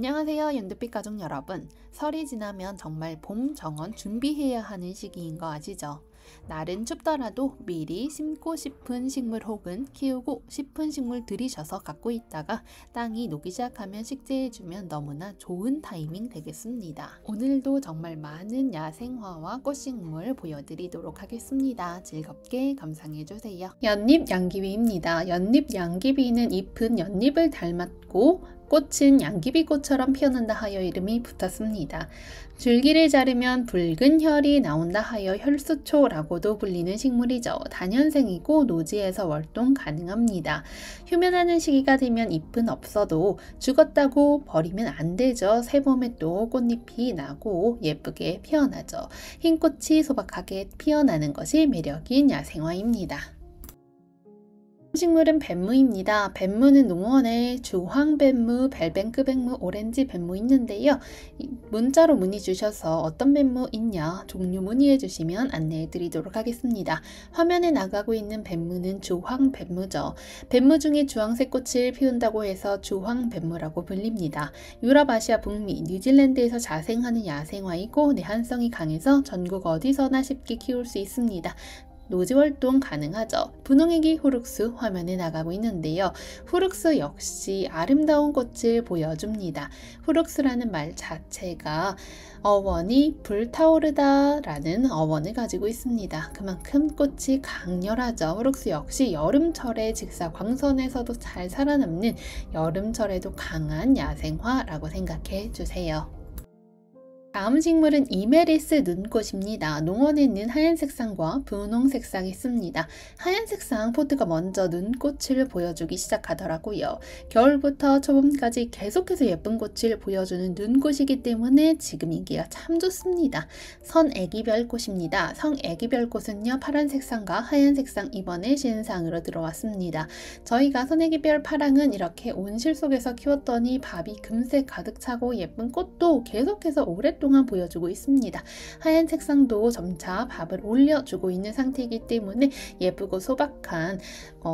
안녕하세요, 연두빛 가족 여러분. 설이 지나면 정말 봄 정원 준비해야 하는 시기인 거 아시죠? 날은 춥더라도 미리 심고 싶은 식물 혹은 키우고 싶은 식물 들이셔서 갖고 있다가 땅이 녹기 시작하면 식재해주면 너무나 좋은 타이밍 되겠습니다. 오늘도 정말 많은 야생화와 꽃식물 보여드리도록 하겠습니다. 즐겁게 감상해주세요. 연잎 양귀비입니다. 연잎 양귀비는 잎은 연잎을 닮았고 꽃은 양귀비꽃처럼 피어난다 하여 이름이 붙었습니다. 줄기를 자르면 붉은 혈이 나온다 하여 혈수초라고도 불리는 식물이죠. 다년생이고 노지에서 월동 가능합니다. 휴면하는 시기가 되면 잎은 없어도 죽었다고 버리면 안 되죠. 새봄에 또 꽃잎이 나고 예쁘게 피어나죠. 흰 꽃이 소박하게 피어나는 것이 매력인 야생화입니다. 식물은 뱀무입니다. 뱀무는 농원에 주황뱀무, 벨뱅크뱀무, 오렌지 뱀무 있는데요. 문자로 문의 주셔서 어떤 뱀무 있냐 종류 문의해 주시면 안내해 드리도록 하겠습니다. 화면에 나가고 있는 뱀무는 주황뱀무죠. 뱀무 중에 주황색 꽃을 피운다고 해서 주황뱀무라고 불립니다. 유럽, 아시아, 북미, 뉴질랜드에서 자생하는 야생화이고 내한성이 강해서 전국 어디서나 쉽게 키울 수 있습니다. 노지활동 가능하죠. 분홍애기 후룩스 화면에 나가고 있는데요. 후룩스 역시 아름다운 꽃을 보여줍니다. 후룩스라는 말 자체가 어원이 불타오르다 라는 어원을 가지고 있습니다. 그만큼 꽃이 강렬하죠. 후룩스 역시 여름철에 직사광선에서도 잘 살아남는 여름철에도 강한 야생화라고 생각해 주세요. 다음 식물은 이메리스 눈꽃입니다. 농원에는 하얀 색상과 분홍 색상이 있습니다. 하얀 색상 포트가 먼저 눈꽃을 보여주기 시작하더라고요. 겨울부터 초봄까지 계속해서 예쁜 꽃을 보여주는 눈꽃이기 때문에 지금 인기가 참 좋습니다. 선애기별꽃입니다. 선애기별꽃은요, 파란 색상과 하얀 색상 이번에 신상으로 들어왔습니다. 저희가 선애기별 파랑은 이렇게 온실 속에서 키웠더니 밥이 금세 가득 차고 예쁜 꽃도 계속해서 오랫동안 보여주고 있습니다. 하얀 색상도 점차 밥을 올려주고 있는 상태이기 때문에 예쁘고 소박한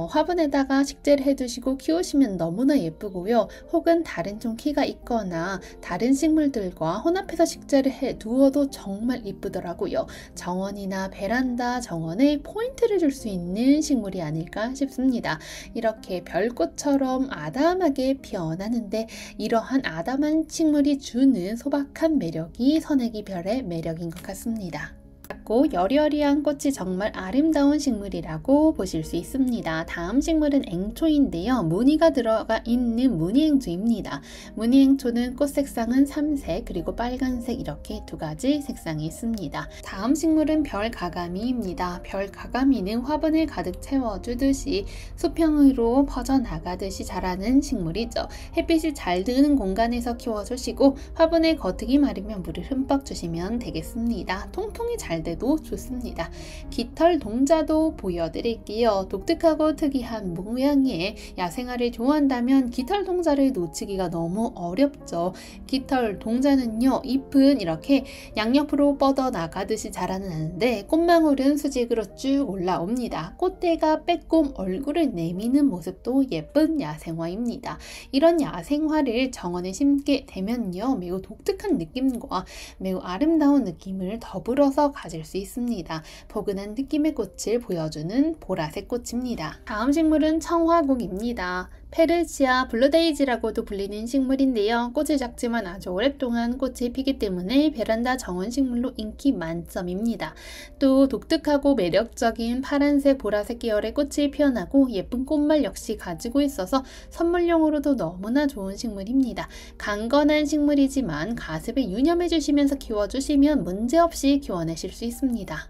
화분에다가 식재를 해두시고 키우시면 너무나 예쁘고요. 혹은 다른 좀 키가 있거나 다른 식물들과 혼합해서 식재를 해 두어도 정말 예쁘더라고요. 정원이나 베란다 정원에 포인트를 줄 수 있는 식물이 아닐까 싶습니다. 이렇게 별꽃처럼 아담하게 피어나는데 이러한 아담한 식물이 주는 소박한 매력이 선애기별의 매력인 것 같습니다. 작고 여리여리한 꽃이 정말 아름다운 식물이라고 보실 수 있습니다. 다음 식물은 앵초인데요. 무늬가 들어가 있는 무늬앵초입니다. 무늬앵초는 꽃 색상은 삼색 그리고 빨간색 이렇게 두 가지 색상이 있습니다. 다음 식물은 별가가미입니다. 별가가미는 화분을 가득 채워주듯이 수평으로 퍼져나가듯이 자라는 식물이죠. 햇빛이 잘 드는 공간에서 키워주시고 화분에 거트기 마르면 물을 흠뻑 주시면 되겠습니다. 통풍이 잘 돼도 좋습니다. 깃털 동자도 보여드릴게요. 독특하고 특이한 모양의 야생화를 좋아한다면 깃털 동자를 놓치기가 너무 어렵죠. 깃털 동자는요, 잎은 이렇게 양옆으로 뻗어나가듯이 자라나는데 꽃망울은 수직으로 쭉 올라옵니다. 꽃대가 빼꼼 얼굴을 내미는 모습도 예쁜 야생화입니다. 이런 야생화를 정원에 심게 되면요, 매우 독특한 느낌과 매우 아름다운 느낌을 더불어서 가질 수 있습니다. 포근한 느낌의 꽃을 보여주는 보라색 꽃입니다. 다음 식물은 청화국입니다. 페르시아 블루데이지라고도 불리는 식물인데요. 꽃이 작지만 아주 오랫동안 꽃이 피기 때문에 베란다 정원 식물로 인기 만점입니다. 또 독특하고 매력적인 파란색, 보라색 계열의 꽃이 피어나고 예쁜 꽃말 역시 가지고 있어서 선물용으로도 너무나 좋은 식물입니다. 강건한 식물이지만 가습에 유념해 주시면서 키워주시면 문제없이 키워내실 수 있습니다.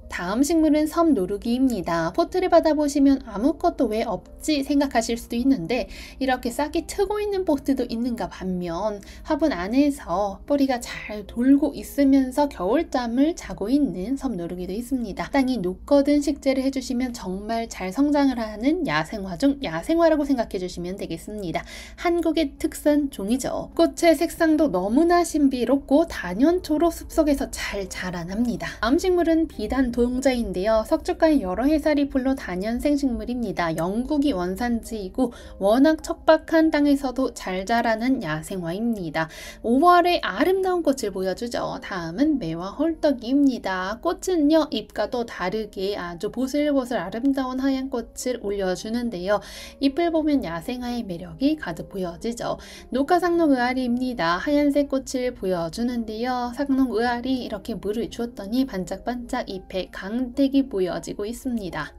다음 식물은 섬노루기입니다. 포트를 받아보시면 아무것도 왜 없지 생각하실 수도 있는데 이렇게 싹이 트고 있는 포트도 있는가 반면 화분 안에서 뿌리가 잘 돌고 있으면서 겨울잠을 자고 있는 섬노루기도 있습니다. 땅이 녹거든 식재를 해주시면 정말 잘 성장을 하는 야생화 중 야생화라고 생각해 주시면 되겠습니다. 한국의 특산 종이죠. 꽃의 색상도 너무나 신비롭고 단연초록 숲속에서 잘 자라납니다. 다음 식물은 비단도 보용자인데요. 석축과의 여러 해살이 풀로 다년생 식물입니다. 영국이 원산지이고 워낙 척박한 땅에서도 잘 자라는 야생화입니다. 5월에 아름다운 꽃을 보여주죠. 다음은 매화 홀떡이입니다. 꽃은요, 잎과도 다르게 아주 보슬보슬 아름다운 하얀 꽃을 올려주는데요. 잎을 보면 야생화의 매력이 가득 보여지죠. 녹화상록의아리입니다. 하얀색 꽃을 보여주는데요. 상록의아리 이렇게 물을 주었더니 반짝반짝 잎에 강택이 보여지고 있습니다.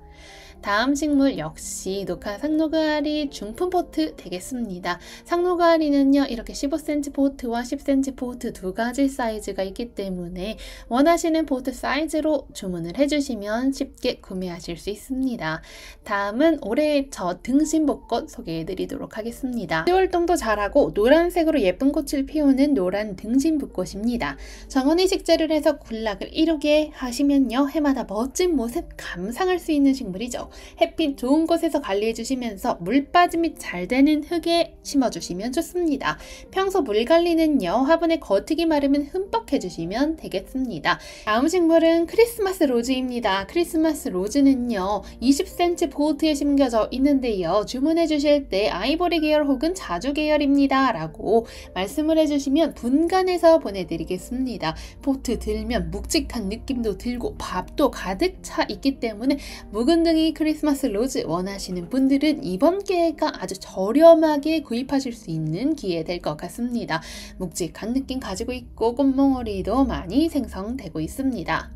다음 식물 역시 녹화 상록의아리 중품 포트 되겠습니다. 상록의아리는요, 이렇게 15cm 포트와 10cm 포트 두 가지 사이즈가 있기 때문에 원하시는 포트 사이즈로 주문을 해주시면 쉽게 구매하실 수 있습니다. 다음은 올해 저 등심벚꽃 소개해 드리도록 하겠습니다. 활동도 잘하고 노란색으로 예쁜 꽃을 피우는 노란 등심벚꽃입니다. 정원의 식재를 해서 군락을 이루게 하시면요, 해마다 멋진 모습 감상할 수 있는 식물이죠. 햇빛 좋은 곳에서 관리해 주시면서 물 빠짐이 잘 되는 흙에 심어 주시면 좋습니다. 평소 물 관리는요, 화분에 겉흙이 마르면 흠뻑 해주시면 되겠습니다. 다음 식물은 크리스마스 로즈입니다. 크리스마스 로즈는요, 20cm 포트에 심겨져 있는데요. 주문해 주실 때 아이보리 계열 혹은 자주 계열입니다 라고 말씀을 해주시면 분간해서 보내드리겠습니다. 포트 들면 묵직한 느낌도 들고 밥도 가득 차 있기 때문에 묵은둥이 크리스마스 로즈 원하시는 분들은 이번 기회가 아주 저렴하게 구입하실 수 있는 기회 될 것 같습니다. 묵직한 느낌 가지고 있고 꽃몽오리도 많이 생성되고 있습니다.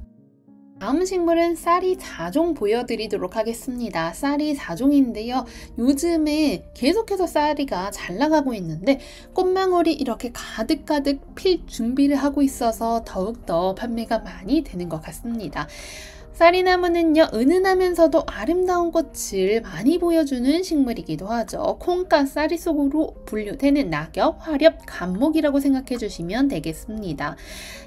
다음 식물은 쌀이 4종 보여드리도록 하겠습니다. 쌀이 4종인데요. 요즘에 계속해서 쌀이가 잘 나가고 있는데 꽃망울이 이렇게 가득가득 필 준비를 하고 있어서 더욱더 판매가 많이 되는 것 같습니다. 쌀이나무는요, 은은하면서도 아름다운 꽃을 많이 보여주는 식물이기도 하죠. 콩과 쌀이 속으로 분류되는 낙엽, 화렵, 감목이라고 생각해 주시면 되겠습니다.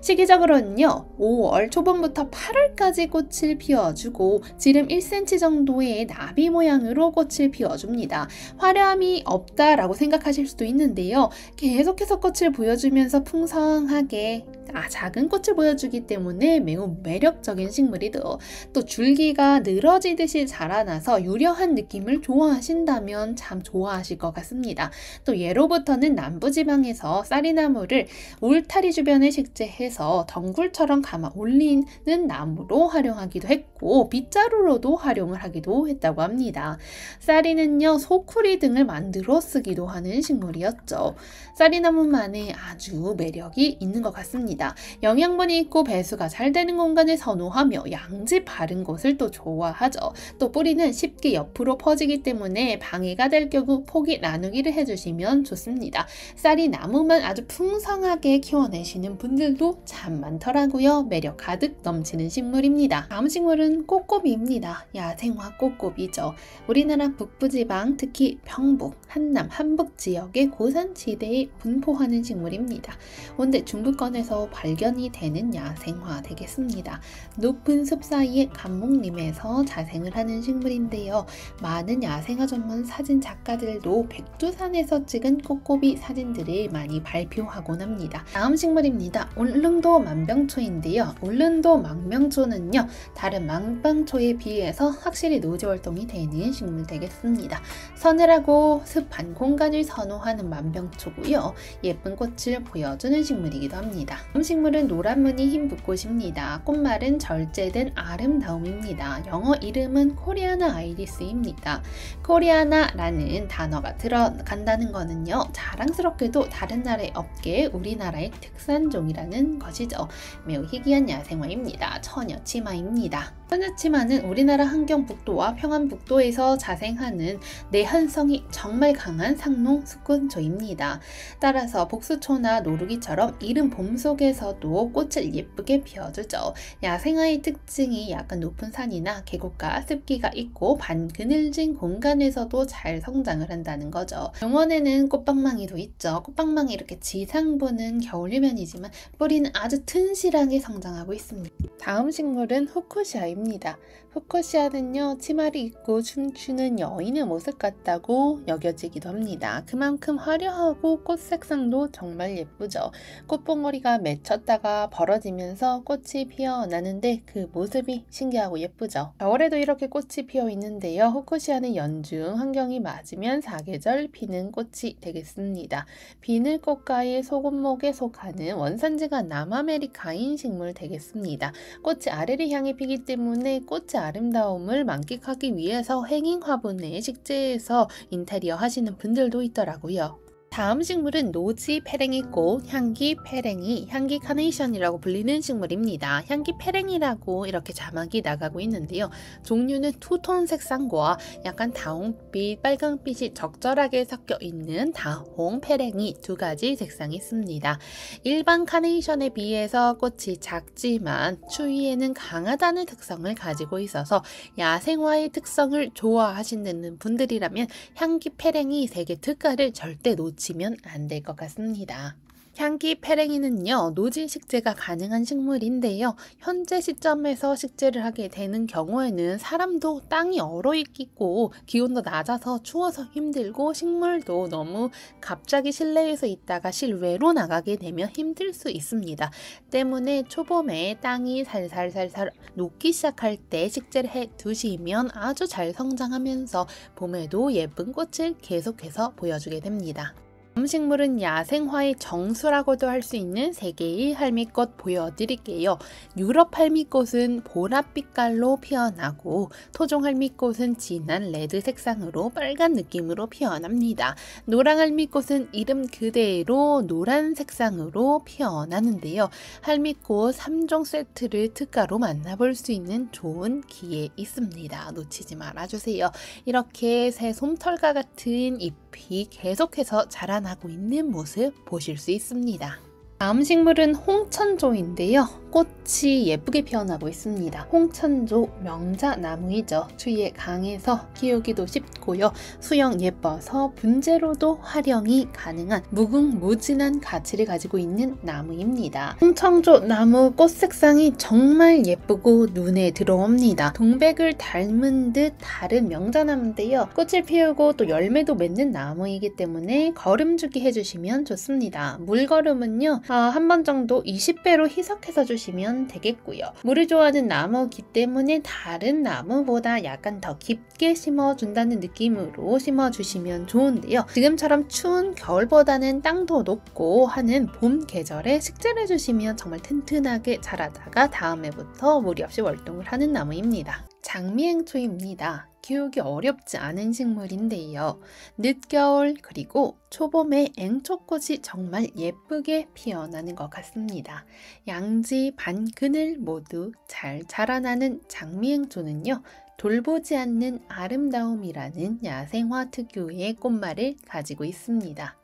시기적으로는요, 5월 초반부터 8월까지 꽃을 피워주고 지름 1cm 정도의 나비 모양으로 꽃을 피워줍니다. 화려함이 없다라고 생각하실 수도 있는데요. 계속해서 꽃을 보여주면서 풍성하게 작은 꽃을 보여주기 때문에 매우 매력적인 식물이죠. 또 줄기가 늘어지듯이 자라나서 유려한 느낌을 좋아하신다면 참 좋아하실 것 같습니다. 또 예로부터는 남부지방에서 쌀이나무를 울타리 주변에 식재해서 덩굴처럼 감아 올리는 나무로 활용하기도 했고 빗자루로도 활용을 하기도 했다고 합니다. 쌀이는요, 소쿠리 등을 만들어 쓰기도 하는 식물이었죠. 쌀이나무만의 아주 매력이 있는 것 같습니다. 영양분이 있고 배수가 잘 되는 공간을 선호하며 양지 바른 곳을 또 좋아하죠. 또 뿌리는 쉽게 옆으로 퍼지기 때문에 방해가 될 경우 포기 나누기를 해주시면 좋습니다. 쌀이 나무만 아주 풍성하게 키워내시는 분들도 참 많더라고요. 매력 가득 넘치는 식물입니다. 다음 식물은 꼬꼬미입니다. 야생화 꼬꼬미죠. 우리나라 북부지방, 특히 평북, 한남, 한북 지역의 고산지대에 분포하는 식물입니다. 온대 중부권에서 발견이 되는 야생화 되겠습니다. 높은 숲 사이에 감목림에서 자생을 하는 식물인데요. 많은 야생화 전문 사진 작가들도 백두산에서 찍은 꼬꼬미 사진들을 많이 발표하곤 합니다. 다음 식물입니다. 울릉도 만병초인데요. 울릉도 만병초는요, 다른 만병초에 비해서 확실히 노지 활동이 되는 식물 되겠습니다. 서늘하고 습한 공간을 선호하는 만병초고요. 예쁜 꽃을 보여주는 식물이기도 합니다. 다음 식물은 노란무늬 흰 붓꽃입니다. 꽃말은 절제된 아름다움입니다. 영어 이름은 코리아나 아이리스입니다. 코리아나라는 단어가 들어간다는 것은요, 자랑스럽게도 다른 나라에 없게 우리나라의 특산종이라는 것이죠. 매우 희귀한 야생화입니다. 처녀치마입니다. 처녀치마는 우리나라 함경북도와 평안북도에서 자생하는 내한성이 정말 강한 상농 수꾼초입니다. 따라서 복수초나 노루기처럼 이른 봄 속에서도 꽃을 예쁘게 피워주죠. 야생화의 특징이 약간 높은 산이나 계곡과 습기가 있고 반그늘진 공간에서도 잘 성장을 한다는 거죠. 용원에는 꽃방망이도 있죠. 꽃방망이 이렇게 지상부는 겨울유면이지만 뿌리는 아주 튼실하게 성장하고 있습니다. 다음 식물은 후쿠시아입니다. 후쿠시아는요, 치마를 입고 춤추는 여인의 모습 같다고 여겨지기도 합니다. 그만큼 화려하고 꽃 색상도 정말 예쁘죠. 꽃봉오리가 맺혔다가 벌어지면서 꽃이 피어나는데 그 모습 모습이 신기하고 예쁘죠. 겨울에도 이렇게 꽃이 피어 있는데요. 후쿠시아는 연중 환경이 맞으면 사계절 피는 꽃이 되겠습니다. 비늘꽃과의 소금목에 속하는 원산지가 남아메리카인 식물 되겠습니다. 꽃이 아래를 향해 피기 때문에 꽃의 아름다움을 만끽하기 위해서 행인 화분에 식재해서 인테리어 하시는 분들도 있더라고요. 다음 식물은 노지 페랭이꽃, 향기 페랭이, 향기 카네이션이라고 불리는 식물입니다. 향기 페랭이라고 이렇게 자막이 나가고 있는데요. 종류는 투톤 색상과 약간 다홍빛, 빨강빛이 적절하게 섞여 있는 다홍 페랭이 두 가지 색상이 있습니다. 일반 카네이션에 비해서 꽃이 작지만 추위에는 강하다는 특성을 가지고 있어서 야생화의 특성을 좋아하시는 분들이라면 향기 페랭이 세계 특가를 절대 놓치면 안 될 것 같습니다. 향기 페랭이는요, 노지 식재가 가능한 식물인데요. 현재 시점에서 식재를 하게 되는 경우에는 사람도 땅이 얼어있고 기온도 낮아서 추워서 힘들고 식물도 너무 갑자기 실내에서 있다가 실외로 나가게 되면 힘들 수 있습니다. 때문에 초봄에 땅이 살살살살 녹기 시작할 때 식재를 해 두시면 아주 잘 성장하면서 봄에도 예쁜 꽃을 계속해서 보여주게 됩니다. 다음 식물은 야생화의 정수라고도 할 수 있는 세 개의 할미꽃 보여드릴게요. 유럽 할미꽃은 보랏빛깔로 피어나고 토종 할미꽃은 진한 레드 색상으로 빨간 느낌으로 피어납니다. 노랑 할미꽃은 이름 그대로 노란 색상으로 피어나는데요. 할미꽃 3종 세트를 특가로 만나볼 수 있는 좋은 기회 있습니다. 놓치지 말아주세요. 이렇게 새 솜털과 같은 잎이 계속해서 자라나고 있는 모습 보실 수 있습니다. 다음 식물은 홍천조인데요. 꽃이 예쁘게 피어나고 있습니다. 홍천조 명자나무이죠. 추위에 강해서 키우기도 쉽고요. 수영 예뻐서 분재로도 활용이 가능한 무궁무진한 가치를 가지고 있는 나무입니다. 홍천조 나무 꽃 색상이 정말 예쁘고 눈에 들어옵니다. 동백을 닮은 듯 다른 명자나무인데요. 꽃을 피우고 또 열매도 맺는 나무이기 때문에 거름주기 해주시면 좋습니다. 물거름은요. 한 번 정도 20배로 희석해서 주시면 되겠고요. 물을 좋아하는 나무이기 때문에 다른 나무보다 약간 더 깊게 심어준다는 느낌으로 심어주시면 좋은데요. 지금처럼 추운 겨울보다는 땅도 높고 하는 봄 계절에 식재를 해주시면 정말 튼튼하게 자라다가 다음 해부터 무리 없이 월동을 하는 나무입니다. 장미앵초입니다. 키우기 어렵지 않은 식물인데요. 늦겨울 그리고 초봄에 앵초꽃이 정말 예쁘게 피어나는 것 같습니다. 양지 반그늘 모두 잘 자라나는 장미앵초는요. 돌보지 않는 아름다움이라는 야생화 특유의 꽃말을 가지고 있습니다.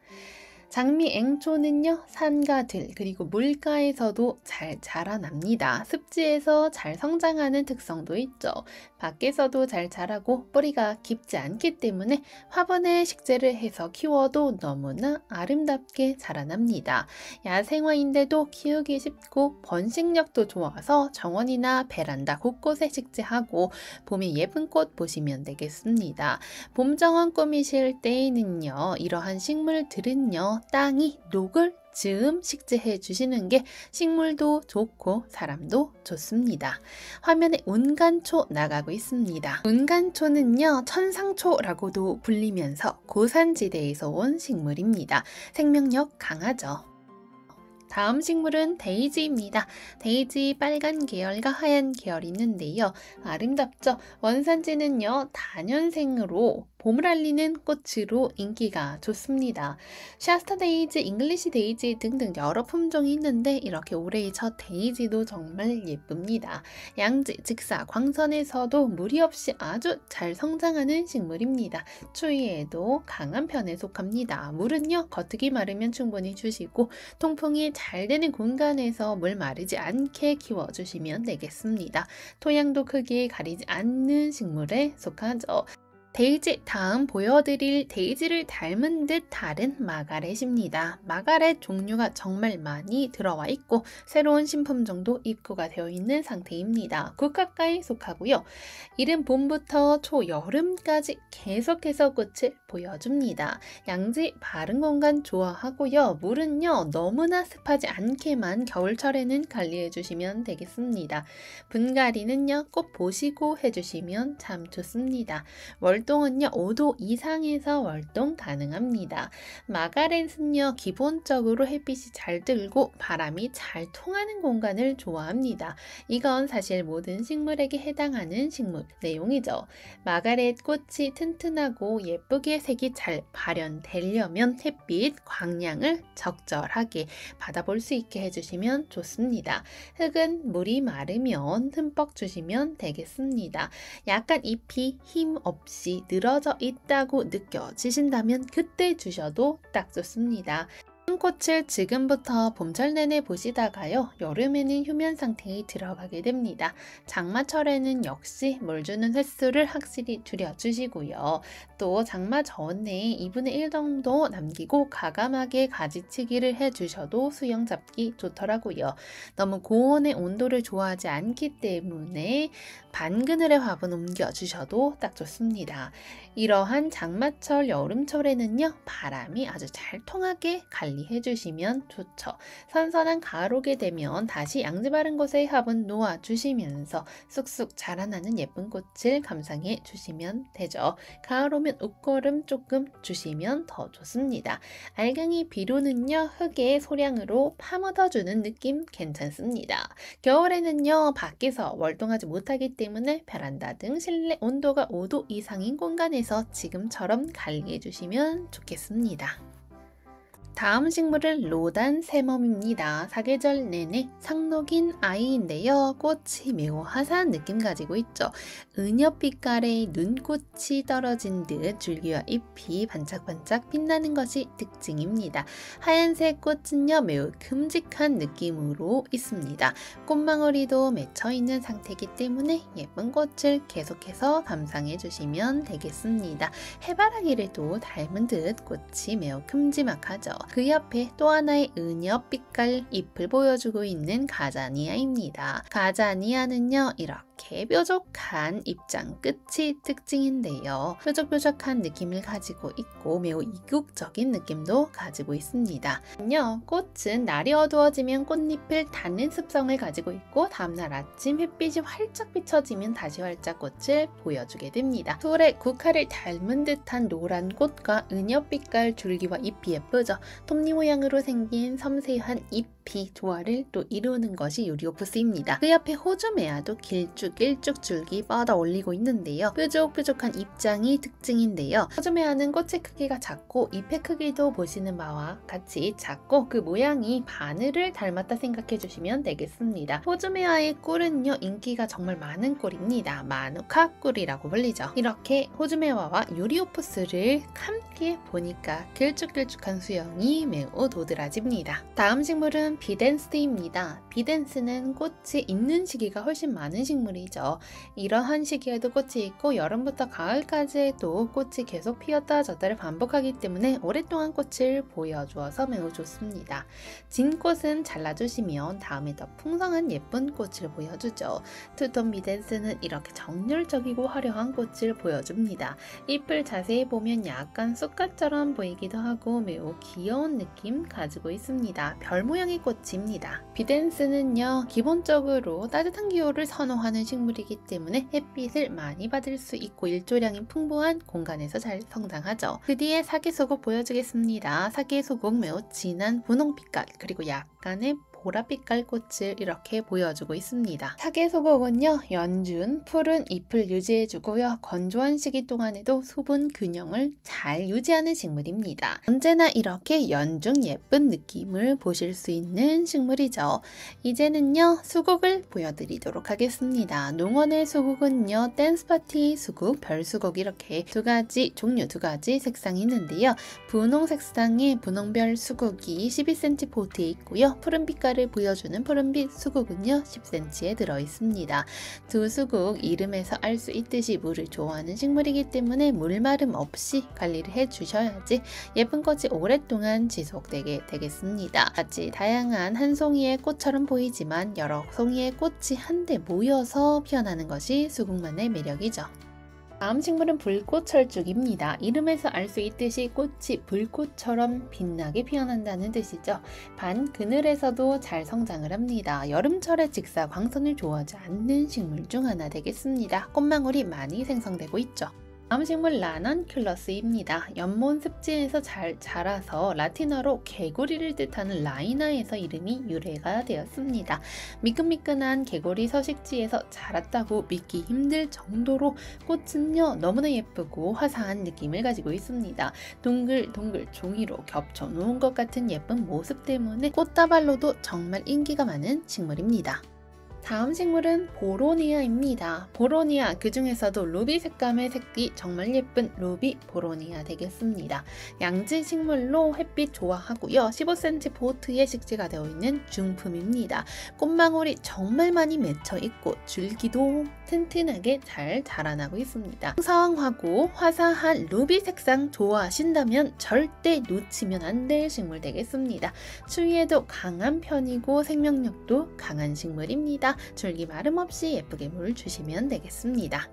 장미앵초는요, 산과 들 그리고 물가에서도 잘 자라납니다. 습지에서 잘 성장하는 특성도 있죠. 밖에서도 잘 자라고 뿌리가 깊지 않기 때문에 화분에 식재를 해서 키워도 너무나 아름답게 자라납니다. 야생화인데도 키우기 쉽고 번식력도 좋아서 정원이나 베란다 곳곳에 식재하고 봄에 예쁜 꽃 보시면 되겠습니다. 봄정원 꾸미실 때에는요, 이러한 식물들은요, 땅이 녹을 즈음 식재해 주시는 게 식물도 좋고 사람도 좋습니다. 화면에 운간초 나가고 있습니다. 운간초는요, 천상초라고도 불리면서 고산지대에서 온 식물입니다. 생명력 강하죠. 다음 식물은 데이지입니다. 데이지 빨간 계열과 하얀 계열이 있는데요. 아름답죠? 원산지는요, 다년생으로 봄을 알리는 꽃으로 인기가 좋습니다. 샤스타 데이지, 잉글리시 데이지 등등 여러 품종이 있는데 이렇게 올해의 첫 데이지도 정말 예쁩니다. 양지, 직사, 광선에서도 무리 없이 아주 잘 성장하는 식물입니다. 추위에도 강한 편에 속합니다. 물은요, 겉흙이 마르면 충분히 주시고 통풍이 잘 되는 공간에서 물 마르지 않게 키워주시면 되겠습니다. 토양도 크게 가리지 않는 식물에 속하죠. 데이지, 다음 보여드릴 데이지를 닮은 듯 다른 마가렛입니다. 마가렛 종류가 정말 많이 들어와 있고 새로운 신품종도 입고가 되어 있는 상태입니다. 국화과에 속하고요. 이른 봄부터 초여름까지 계속해서 꽃을 보여줍니다. 양지 바른 공간 좋아하고요. 물은요 너무나 습하지 않게만 겨울철에는 관리해 주시면 되겠습니다. 분갈이는요 꼭 보시고 해주시면 참 좋습니다. 월동은요 5도 이상에서 월동 가능합니다. 마가렛은요 기본적으로 햇빛이 잘 들고 바람이 잘 통하는 공간을 좋아합니다. 이건 사실 모든 식물에게 해당하는 식물 내용이죠. 마가렛 꽃이 튼튼하고 예쁘게 색이 잘 발현되려면 햇빛, 광량을 적절하게 받아볼 수 있게 해주시면 좋습니다. 흙은 물이 마르면 흠뻑 주시면 되겠습니다. 약간 잎이 힘 없이 늘어져 있다고 느껴지신다면 그때 주셔도 딱 좋습니다. 꽃을 지금부터 봄철 내내 보시다가요 여름에는 휴면 상태에 들어가게 됩니다. 장마철에는 역시 물 주는 횟수를 확실히 줄여주시고요. 또 장마 전에 2분의 1 정도 남기고 가감하게 가지치기를 해주셔도 수영 잡기 좋더라고요. 너무 고온의 온도를 좋아하지 않기 때문에 반그늘의 화분 옮겨주셔도 딱 좋습니다. 이러한 장마철, 여름철에는요 바람이 아주 잘 통하게 관리해 주시면 좋죠. 선선한 가을 오게 되면 다시 양지 바른 곳에 화분 놓아 주시면서 쑥쑥 자라나는 예쁜 꽃을 감상해 주시면 되죠. 가을 오면 옷걸음 조금 주시면 더 좋습니다. 알갱이 비료는요 흙에 소량으로 파묻어주는 느낌 괜찮습니다. 겨울에는요 밖에서 월동하지 못하기 때문에 베란다 등 실내 온도가 5도 이상인 공간에서 지금처럼 관리해 주시면 좋겠습니다. 다음 식물은 로단 세멈입니다. 사계절 내내 상록인 아이인데요. 꽃이 매우 화사한 느낌 가지고 있죠. 은엽빛깔의 눈꽃이 떨어진 듯 줄기와 잎이 반짝반짝 빛나는 것이 특징입니다. 하얀색 꽃은요 매우 큼직한 느낌으로 있습니다. 꽃망울이도 맺혀 있는 상태이기 때문에 예쁜 꽃을 계속해서 감상해 주시면 되겠습니다. 해바라기를 닮은 듯 꽃이 매우 큼지막하죠. 그 옆에 또 하나의 은엽빛깔 잎을 보여주고 있는 가자니아입니다. 가자니아는요 이렇게 뾰족한 잎장 끝이 특징인데요. 뾰족뾰족한 느낌을 가지고 있고 매우 이국적인 느낌도 가지고 있습니다. 꽃은 날이 어두워지면 꽃잎을 닫는 습성을 가지고 있고 다음날 아침 햇빛이 활짝 비춰지면 다시 활짝 꽃을 보여주게 됩니다. 솔의 국화를 닮은 듯한 노란 꽃과 은엽빛깔 줄기와 잎이 예쁘죠. 톱니 모양으로 생긴 섬세한 잎이 조화를 또 이루는 것이 유리오프스입니다. 그 옆에 호주메아도 길쭉길쭉 줄기 뻗어 올리고 있는데요. 뾰족뾰족한 잎장이 특징인데요. 호주메아는 꽃의 크기가 작고 잎의 크기도 보시는 바와 같이 작고 그 모양이 바늘을 닮았다 생각해 주시면 되겠습니다. 호주메아의 꿀은요 인기가 정말 많은 꿀입니다. 마누카 꿀이라고 불리죠. 이렇게 호주메아와 유리오프스를 함께 보니까 길쭉길쭉한 수영이 매우 도드라집니다. 다음 식물은 비덴스입니다. 비덴스는 꽃이 있는 시기가 훨씬 많은 식물이죠. 이러한 시기에도 꽃이 있고 여름부터 가을까지도 꽃이 계속 피었다 졌다를 반복하기 때문에 오랫동안 꽃을 보여주어서 매우 좋습니다. 진 꽃은 잘라주시면 다음에 더 풍성한 예쁜 꽃을 보여주죠. 투톤 비덴스는 이렇게 정열적이고 화려한 꽃을 보여줍니다. 잎을 자세히 보면 약간 쑥갓처럼 보이기도 하고 매우 귀여운 느낌 가지고 있습니다. 별 모양의 꽃입니다. 비덴스는요 기본적으로 따뜻한 기후를 선호하는 식물이기 때문에 햇빛을 많이 받을 수 있고 일조량이 풍부한 공간에서 잘 성장하죠. 그 뒤에 사계소국 보여주겠습니다. 사계소국 매우 진한 분홍빛깔 그리고 약간의 보라빛깔 꽃을 이렇게 보여주고 있습니다. 사계소국은요 연준, 푸른 잎을 유지해주고요. 건조한 시기 동안에도 수분 균형을 잘 유지하는 식물입니다. 언제나 이렇게 연중 예쁜 느낌을 보실 수 있는 식물이죠. 이제는요 수국을 보여드리도록 하겠습니다. 농원의 수국은요 댄스파티 수국, 별수국 이렇게 두 가지 색상이 있는데요. 분홍 색상의 분홍별 수국이 12cm 포트에 있고요. 푸른 빛깔의 효과를 보여주는 푸른빛 수국은요 10cm에 들어있습니다. 두 수국 이름에서 알 수 있듯이 물을 좋아하는 식물이기 때문에 물마름 없이 관리를 해주셔야지 예쁜 꽃이 오랫동안 지속되게 되겠습니다. 같이 다양한 한 송이의 꽃처럼 보이지만 여러 송이의 꽃이 한데 모여서 피어나는 것이 수국만의 매력이죠. 다음 식물은 불꽃철쭉입니다. 이름에서 알 수 있듯이 꽃이 불꽃처럼 빛나게 피어난다는 뜻이죠. 반 그늘에서도 잘 성장을 합니다. 여름철에 직사 광선을 좋아하지 않는 식물 중 하나 되겠습니다. 꽃망울이 많이 생성되고 있죠. 다음 식물 라넌큘러스입니다. 연못 습지에서 잘 자라서 라틴어로 개구리를 뜻하는 라이나에서 이름이 유래가 되었습니다. 미끈미끈한 개구리 서식지에서 자랐다고 믿기 힘들 정도로 꽃은요 너무나 예쁘고 화사한 느낌을 가지고 있습니다. 동글동글 종이로 겹쳐 놓은 것 같은 예쁜 모습 때문에 꽃다발로도 정말 인기가 많은 식물입니다. 다음 식물은 보로니아입니다. 보로니아, 그 중에서도 루비 색감의 색이 정말 예쁜 루비 보로니아 되겠습니다. 양지 식물로 햇빛 좋아하고요. 15cm 포트에 식재가 되어 있는 중품입니다. 꽃망울이 정말 많이 맺혀 있고 줄기도 튼튼하게 잘 자라나고 있습니다. 풍성하고 화사한 루비 색상 좋아하신다면 절대 놓치면 안 될 식물 되겠습니다. 추위에도 강한 편이고 생명력도 강한 식물입니다. 줄기 마름 없이 예쁘게 물 주시면 되겠습니다.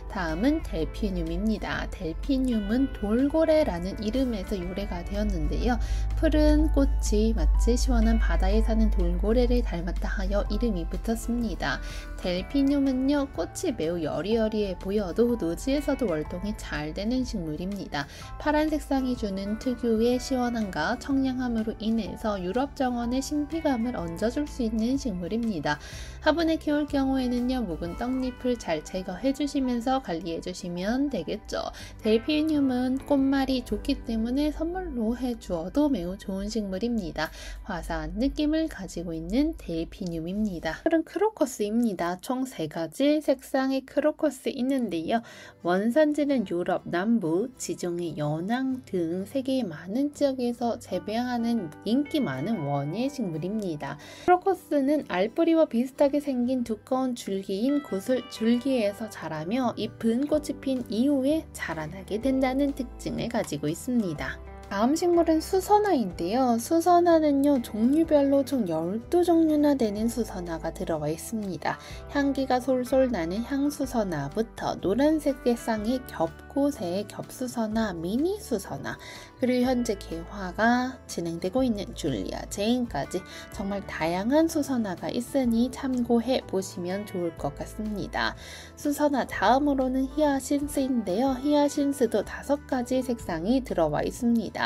다음은 델피늄입니다. 델피늄은 돌고래라는 이름에서 유래가 되었는데요. 푸른 꽃이 마치 시원한 바다에 사는 돌고래를 닮았다 하여 이름이 붙었습니다. 델피늄은요 꽃이 매우 여리여리해 보여도 노지에서도 월동이 잘 되는 식물입니다. 파란 색상이 주는 특유의 시원함과 청량함으로 인해서 유럽 정원의 신비감을 얹어줄 수 있는 식물입니다. 화분에 키울 경우에는요 묵은 떡잎을 잘 제거해 주시면서 관리해 주시면 되겠죠. 델피늄은 꽃말이 좋기 때문에 선물로 해주어도 매우 좋은 식물입니다. 화사한 느낌을 가지고 있는 델피늄입니다. 푸른 크로커스입니다. 총 3가지 색상의 크로커스 있는데요. 원산지는 유럽 남부, 지중해, 연안 등 세계의 많은 지역에서 재배하는 인기 많은 원예 식물입니다. 크로커스는 알뿌리와 비슷하게 생긴 두꺼운 줄기인 구슬줄기에서 자라며 잎은 꽃이 핀 이후에 자라나게 된다는 특징을 가지고 있습니다. 다음 식물은 수선화인데요. 수선화는요 종류별로 총 12종류나 되는 수선화가 들어가 있습니다. 향기가 솔솔 나는 향수선화부터 노란색의 쌍의 겹꽃의 겹수선화, 미니 수선화, 그리고 현재 개화가 진행되고 있는 줄리아 제인까지 정말 다양한 수선화가 있으니 참고해 보시면 좋을 것 같습니다. 수선화 다음으로는 히아신스인데요. 히아신스도 5가지 색상이 들어와 있습니다.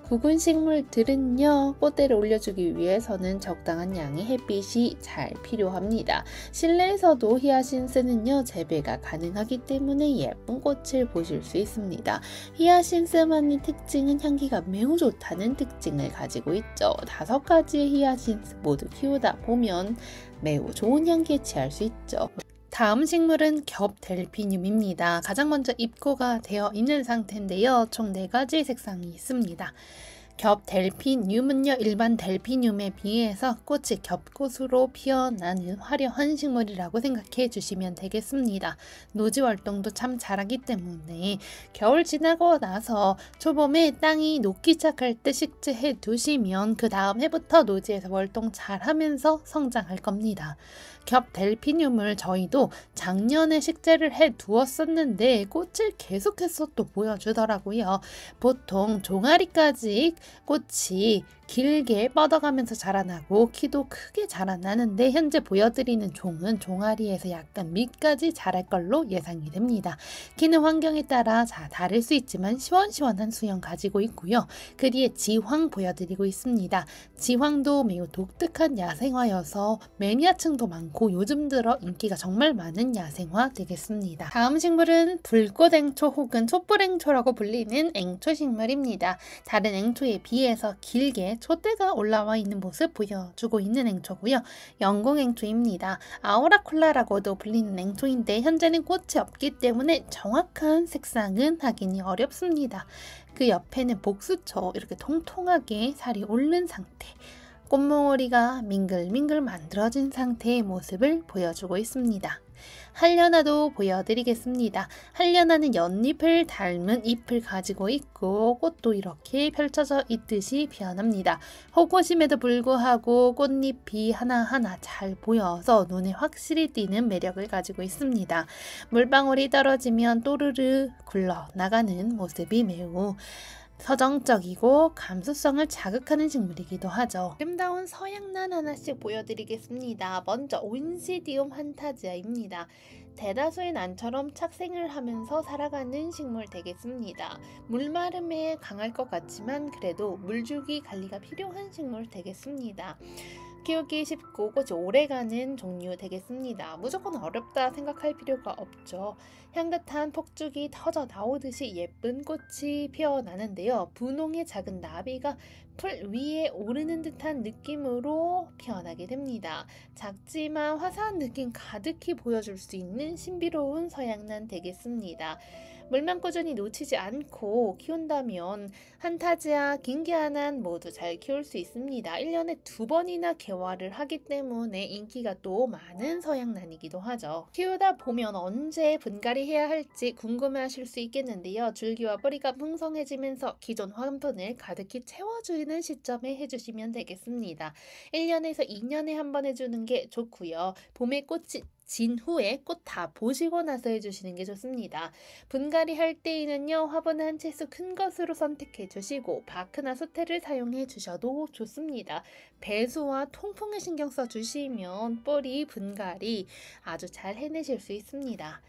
구근 식물들은요 꽃대를 올려주기 위해서는 적당한 양의 햇빛이 잘 필요합니다. 실내에서도 히아신스는요 재배가 가능하기 때문에 예쁜 꽃을 보실 수 있습니다. 히아신스만의 특징은 향기가 매우 좋다는 특징을 가지고 있죠. 5가지의 히아신스 모두 키우다 보면 매우 좋은 향기에 취할 수 있죠. 다음 식물은 겹델피늄입니다. 가장 먼저 입고가 되어 있는 상태인데요. 총 4가지 색상이 있습니다. 겹델피늄은요 일반 델피늄에 비해서 꽃이 겹꽃으로 피어나는 화려한 식물이라고 생각해 주시면 되겠습니다. 노지 활동도 참 잘하기 때문에 겨울 지나고 나서 초봄에 땅이 녹기 시작할 때 식재해 두시면 그 다음 해부터 노지에서 활동 잘하면서 성장할 겁니다. 겹델피늄을 저희도 작년에 식재를 해 두었었는데 꽃을 계속해서 또 보여주더라고요. 보통 종아리까지 꽃이 길게 뻗어가면서 자라나고 키도 크게 자라나는데 현재 보여드리는 종은 종아리에서 약간 밑까지 자랄 걸로 예상이 됩니다. 키는 환경에 따라 다를 수 있지만 시원시원한 수영 가지고 있고요. 그 뒤에 지황 보여드리고 있습니다. 지황도 매우 독특한 야생화여서 매니아층도 많고 요즘 들어 인기가 정말 많은 야생화 되겠습니다. 다음 식물은 불꽃앵초 혹은 촛불앵초라고 불리는 앵초 식물입니다. 다른 앵초에 비해서 길게 촛대가 올라와 있는 모습 보여주고 있는 앵초고요. 영공앵초입니다. 아우라콜라라고도 불리는 앵초인데 현재는 꽃이 없기 때문에 정확한 색상은 확인이 어렵습니다. 그 옆에는 복수초 이렇게 통통하게 살이 오른 상태, 꽃몽오리가 밍글밍글 만들어진 상태의 모습을 보여주고 있습니다. 한려나도 보여드리겠습니다. 한려나는 연잎을 닮은 잎을 가지고 있고 꽃도 이렇게 펼쳐져 있듯이 피어납니다. 호고심에도 불구하고 꽃잎이 하나하나 잘 보여서 눈에 확실히 띄는 매력을 가지고 있습니다. 물방울이 떨어지면 또르르 굴러나가는 모습이 매우 서정적이고 감수성을 자극하는 식물이기도 하죠. 아름다운 서양란 하나씩 보여드리겠습니다. 먼저 온시디움 판타지아입니다. 대다수의 난처럼 착생을 하면서 살아가는 식물 되겠습니다. 물마름에 강할 것 같지만 그래도 물주기 관리가 필요한 식물 되겠습니다. 키우기 쉽고 꽃이 오래가는 종류 되겠습니다. 무조건 어렵다 생각할 필요가 없죠. 향긋한 폭죽이 터져 나오듯이 예쁜 꽃이 피어나는데요. 분홍의 작은 나비가 풀 위에 오르는 듯한 느낌으로 피어나게 됩니다. 작지만 화사한 느낌 가득히 보여줄 수 있는 신비로운 서양란 되겠습니다. 물만 꾸준히 놓치지 않고 키운다면 판타지아, 긴기아난 모두 잘 키울 수 있습니다. 1년에 2번이나 개화를 하기 때문에 인기가 또 많은 서양란이기도 하죠. 키우다 보면 언제 분갈이 해야 할지 궁금해하실 수 있겠는데요. 줄기와 뿌리가 풍성해지면서 기존 화분을 가득히 채워주는 시점에 해주시면 되겠습니다. 1년에서 2년에 한 번 해주는 게 좋고요. 봄에 꽃이 진 후에 꽃 다 보시고 나서 해주시는 게 좋습니다. 분갈이 할 때에는요, 화분 한 채수 큰 것으로 선택해 주시고 바크나 수태를 사용해 주셔도 좋습니다. 배수와 통풍에 신경 써 주시면 뿌리 분갈이 아주 잘 해내실 수 있습니다.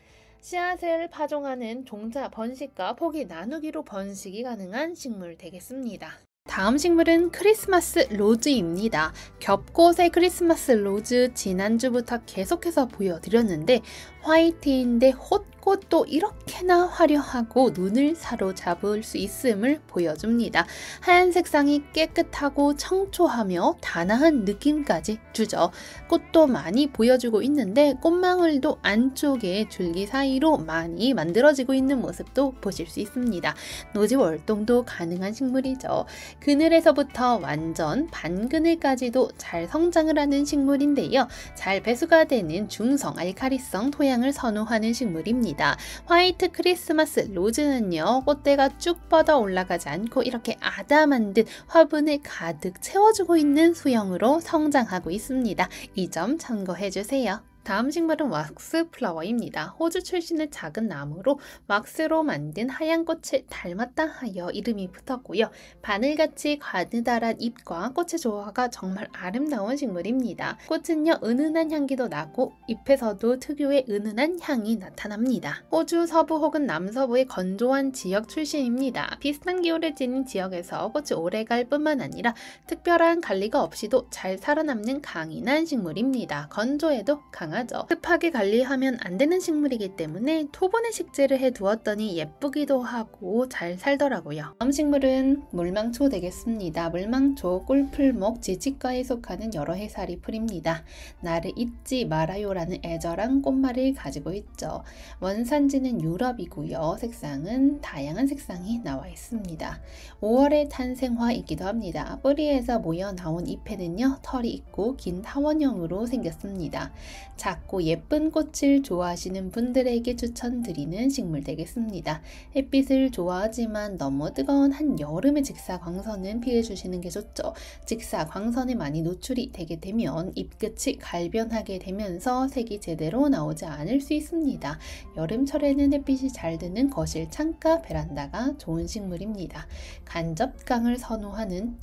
씨앗을 파종하는 종자 번식과 포기 나누기로 번식이 가능한 식물 되겠습니다. 다음 식물은 크리스마스 로즈입니다. 겹꽃의 크리스마스 로즈 지난주부터 계속해서 보여드렸는데 화이트인데 홑꽃도 이렇게나 화려하고 눈을 사로잡을 수 있음을 보여줍니다. 하얀 색상이 깨끗하고 청초하며 단아한 느낌까지 주죠. 꽃도 많이 보여주고 있는데 꽃망울도 안쪽에 줄기 사이로 많이 만들어지고 있는 모습도 보실 수 있습니다. 노지 월동도 가능한 식물이죠. 그늘에서부터 완전 반그늘까지도 잘 성장을 하는 식물인데요. 잘 배수가 되는 중성 알카리성 토양을 선호하는 식물입니다. 화이트 크리스마스 로즈는요, 꽃대가 쭉 뻗어 올라가지 않고 이렇게 아담한 듯 화분을 가득 채워주고 있는 수영으로 성장하고 있습니다. 이 점 참고해 주세요. 다음 식물은 왁스 플라워입니다. 호주 출신의 작은 나무로 왁스로 만든 하얀 꽃을 닮았다 하여 이름이 붙었고요. 바늘같이 가느다란 잎과 꽃의 조화가 정말 아름다운 식물입니다. 꽃은요, 은은한 향기도 나고 잎에서도 특유의 은은한 향이 나타납니다. 호주 서부 혹은 남서부의 건조한 지역 출신입니다. 비슷한 기후를 지닌 지역에서 꽃이 오래갈 뿐만 아니라 특별한 관리가 없이도 잘 살아남는 강인한 식물입니다. 건조에도 강하죠. 습하게 관리하면 안 되는 식물이기 때문에 토분의 식재를 해두었더니 예쁘기도 하고 잘 살더라고요. 다음 식물은 물망초 되겠습니다. 물망초 꿀풀목 지치과에 속하는 여러 해살이 풀입니다. 나를 잊지 말아요라는 애절한 꽃말을 가지고 있죠. 원산지는 유럽이고요. 색상은 다양한 색상이 나와 있습니다. 5월의 탄생화이기도 합니다. 뿌리에서 모여 나온 잎에는요, 털이 있고 긴 타원형으로 생겼습니다. 작고 예쁜 꽃을 좋아하시는 분들에게 추천드리는 식물 되겠습니다. 햇빛을 좋아하지만 너무 뜨거운 한여름의 직사광선은 피해주시는 게 좋죠. 직사광선에 많이 노출이 되게 되면 잎끝이 갈변하게 되면서 색이 제대로 나오지 않을 수 있습니다. 여름철에는 햇빛이 잘 드는 거실, 창가, 베란다가 좋은 식물입니다. 간접강을 선호하는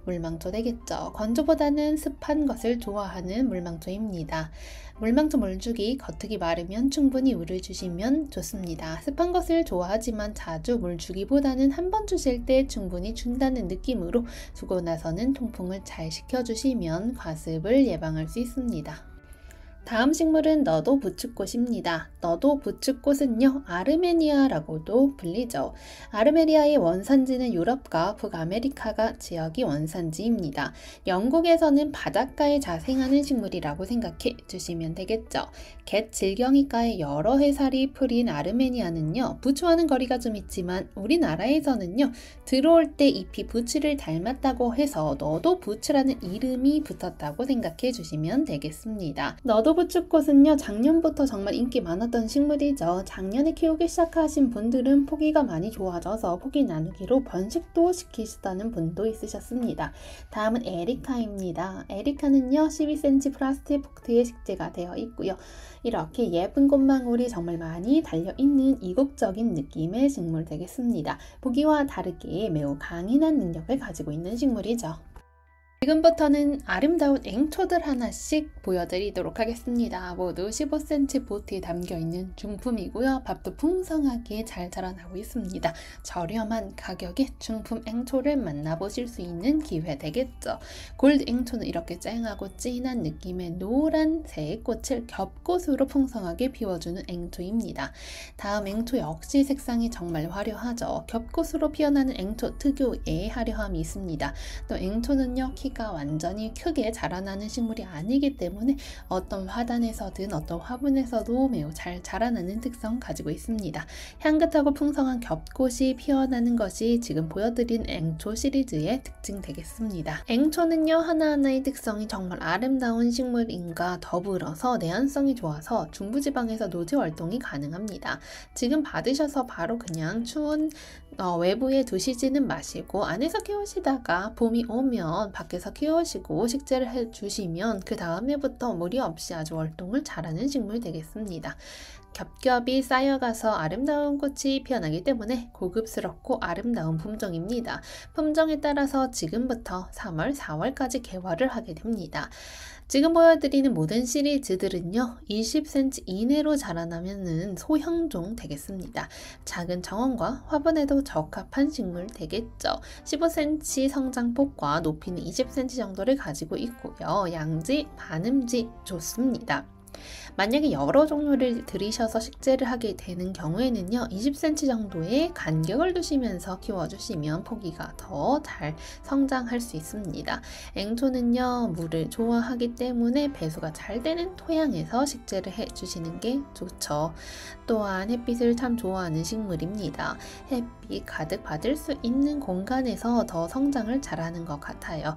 물망초 되겠죠. 건조보다는 습한 것을 좋아하는 물망초입니다. 물망초 물주기 겉흙이 마르면 충분히 물을 주시면 좋습니다. 습한 것을 좋아하지만 자주 물 주기보다는 한 번 주실 때 충분히 준다는 느낌으로 주고 나서는 통풍을 잘 시켜주시면 과습을 예방할 수 있습니다. 다음 식물은 너도 부츠꽃입니다. 너도 부츠꽃은요, 아르메니아라고도 불리죠. 아르메니아의 원산지는 유럽과 북아메리카가 지역이 원산지입니다. 영국에서는 바닷가에 자생하는 식물이라고 생각해 주시면 되겠죠. 갯 질경이가에 여러 해살이 풀인 아르메니아는요, 부츠와는 거리가 좀 있지만 우리나라에서는요, 들어올 때 잎이 부츠를 닮았다고 해서 너도 부츠라는 이름이 붙었다고 생각해 주시면 되겠습니다. 너도 부츠꽃은요, 작년부터 정말 인기 많았던 식물이죠. 작년에 키우기 시작하신 분들은 포기가 많이 좋아져서 포기 나누기로 번식도 시키시다는 분도 있으셨습니다. 다음은 에리카입니다. 에리카는요, 12cm 플라스틱 포트에 식재가 되어 있고요. 이렇게 예쁜 꽃망울이 정말 많이 달려있는 이국적인 느낌의 식물 되겠습니다. 보기와 다르게 매우 강인한 능력을 가지고 있는 식물이죠. 지금부터는 아름다운 앵초들 하나씩 보여드리도록 하겠습니다. 모두 15cm 보트에 담겨있는 중품이고요. 밥도 풍성하게 잘 자라나고 있습니다. 저렴한 가격에 중품 앵초를 만나보실 수 있는 기회 되겠죠. 골드 앵초는 이렇게 쨍하고 진한 느낌의 노란색 꽃을 겹꽃으로 풍성하게 피워주는 앵초입니다. 다음 앵초 역시 색상이 정말 화려하죠. 겹꽃으로 피어나는 앵초 특유의 화려함이 있습니다. 또 앵초는요, 키가 완전히 크게 자라나는 식물이 아니기 때문에 어떤 화단에서든 어떤 화분에서도 매우 잘 자라나는 특성 가지고 있습니다. 향긋하고 풍성한 겹꽃이 피어나는 것이 지금 보여드린 앵초 시리즈의 특징 되겠습니다. 앵초는요, 하나하나의 특성이 정말 아름다운 식물인가 더불어서 내한성이 좋아서 중부지방에서 노지 활동이 가능합니다. 지금 받으셔서 바로 그냥 추운 외부에 두시지는 마시고 안에서 키우시다가 봄이 오면 밖에서 키우시고 식재를 해주시면 그 다음 해부터 무리 없이 아주 활동을 잘하는 식물 되겠습니다. 겹겹이 쌓여가서 아름다운 꽃이 피어나기 때문에 고급스럽고 아름다운 품종입니다. 품종에 따라서 지금부터 3월, 4월까지 개화를 하게 됩니다. 지금 보여드리는 모든 시리즈들은요, 20cm 이내로 자라나면 소형종 되겠습니다. 작은 정원과 화분에도 적합한 식물 되겠죠. 15cm 성장폭과 높이는 20cm 정도를 가지고 있고요. 양지, 반음지 좋습니다. 만약에 여러 종류를 들이셔서 식재를 하게 되는 경우에는요, 20cm 정도의 간격을 두시면서 키워주시면 포기가 더 잘 성장할 수 있습니다. 앵초는요, 물을 좋아하기 때문에 배수가 잘 되는 토양에서 식재를 해주시는 게 좋죠. 또한 햇빛을 참 좋아하는 식물입니다. 햇빛 가득 받을 수 있는 공간에서 더 성장을 잘하는 것 같아요.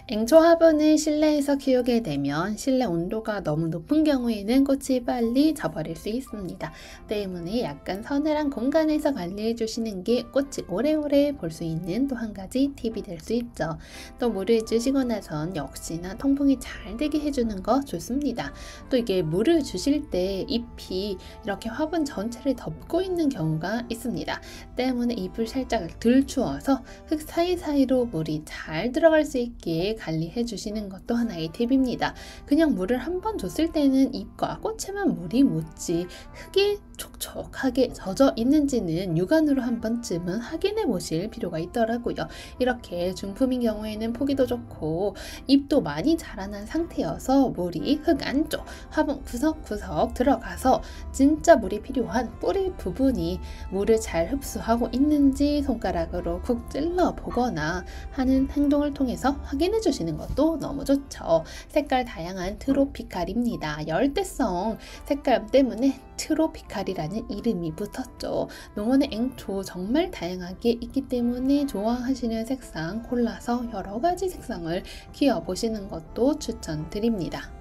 앵초 화분을 실내에서 키우게 되면 실내 온도가 너무 높은 경우에는 꽃이 빨리 져버릴 수 있습니다. 때문에 약간 서늘한 공간에서 관리해 주시는 게 꽃이 오래오래 볼 수 있는 또 한 가지 팁이 될 수 있죠. 또 물을 주시고 나선 역시나 통풍이 잘 되게 해주는 거 좋습니다. 또 이게 물을 주실 때 잎이 이렇게 화분 전체를 덮고 있는 경우가 있습니다. 때문에 잎을 살짝 들추어서 흙 사이사이로 물이 잘 들어갈 수 있게 관리해 주시는 것도 하나의 팁입니다. 그냥 물을 한 번 줬을 때는 잎과 꽃에만 물이 묻지 흙이 촉촉하게 젖어 있는지는 육안으로 한 번쯤은 확인해 보실 필요가 있더라고요. 이렇게 중품인 경우에는 포기도 좋고 잎도 많이 자라난 상태여서 물이 흙 안쪽 화분 구석구석 들어가서 진짜 물이 필요한 뿌리 부분이 물을 잘 흡수하고 있는지 손가락으로 쿡 찔러 보거나 하는 행동을 통해서 확인해 주시는 것도 너무 좋죠. 색깔 다양한 트로피칼입니다. 열대성 색깔 때문에 트로피칼이라는 이름이 붙었죠. 농원의 앵초 정말 다양하게 있기 때문에 좋아하시는 색상 골라서 여러 가지 색상을 키워보시는 것도 추천드립니다.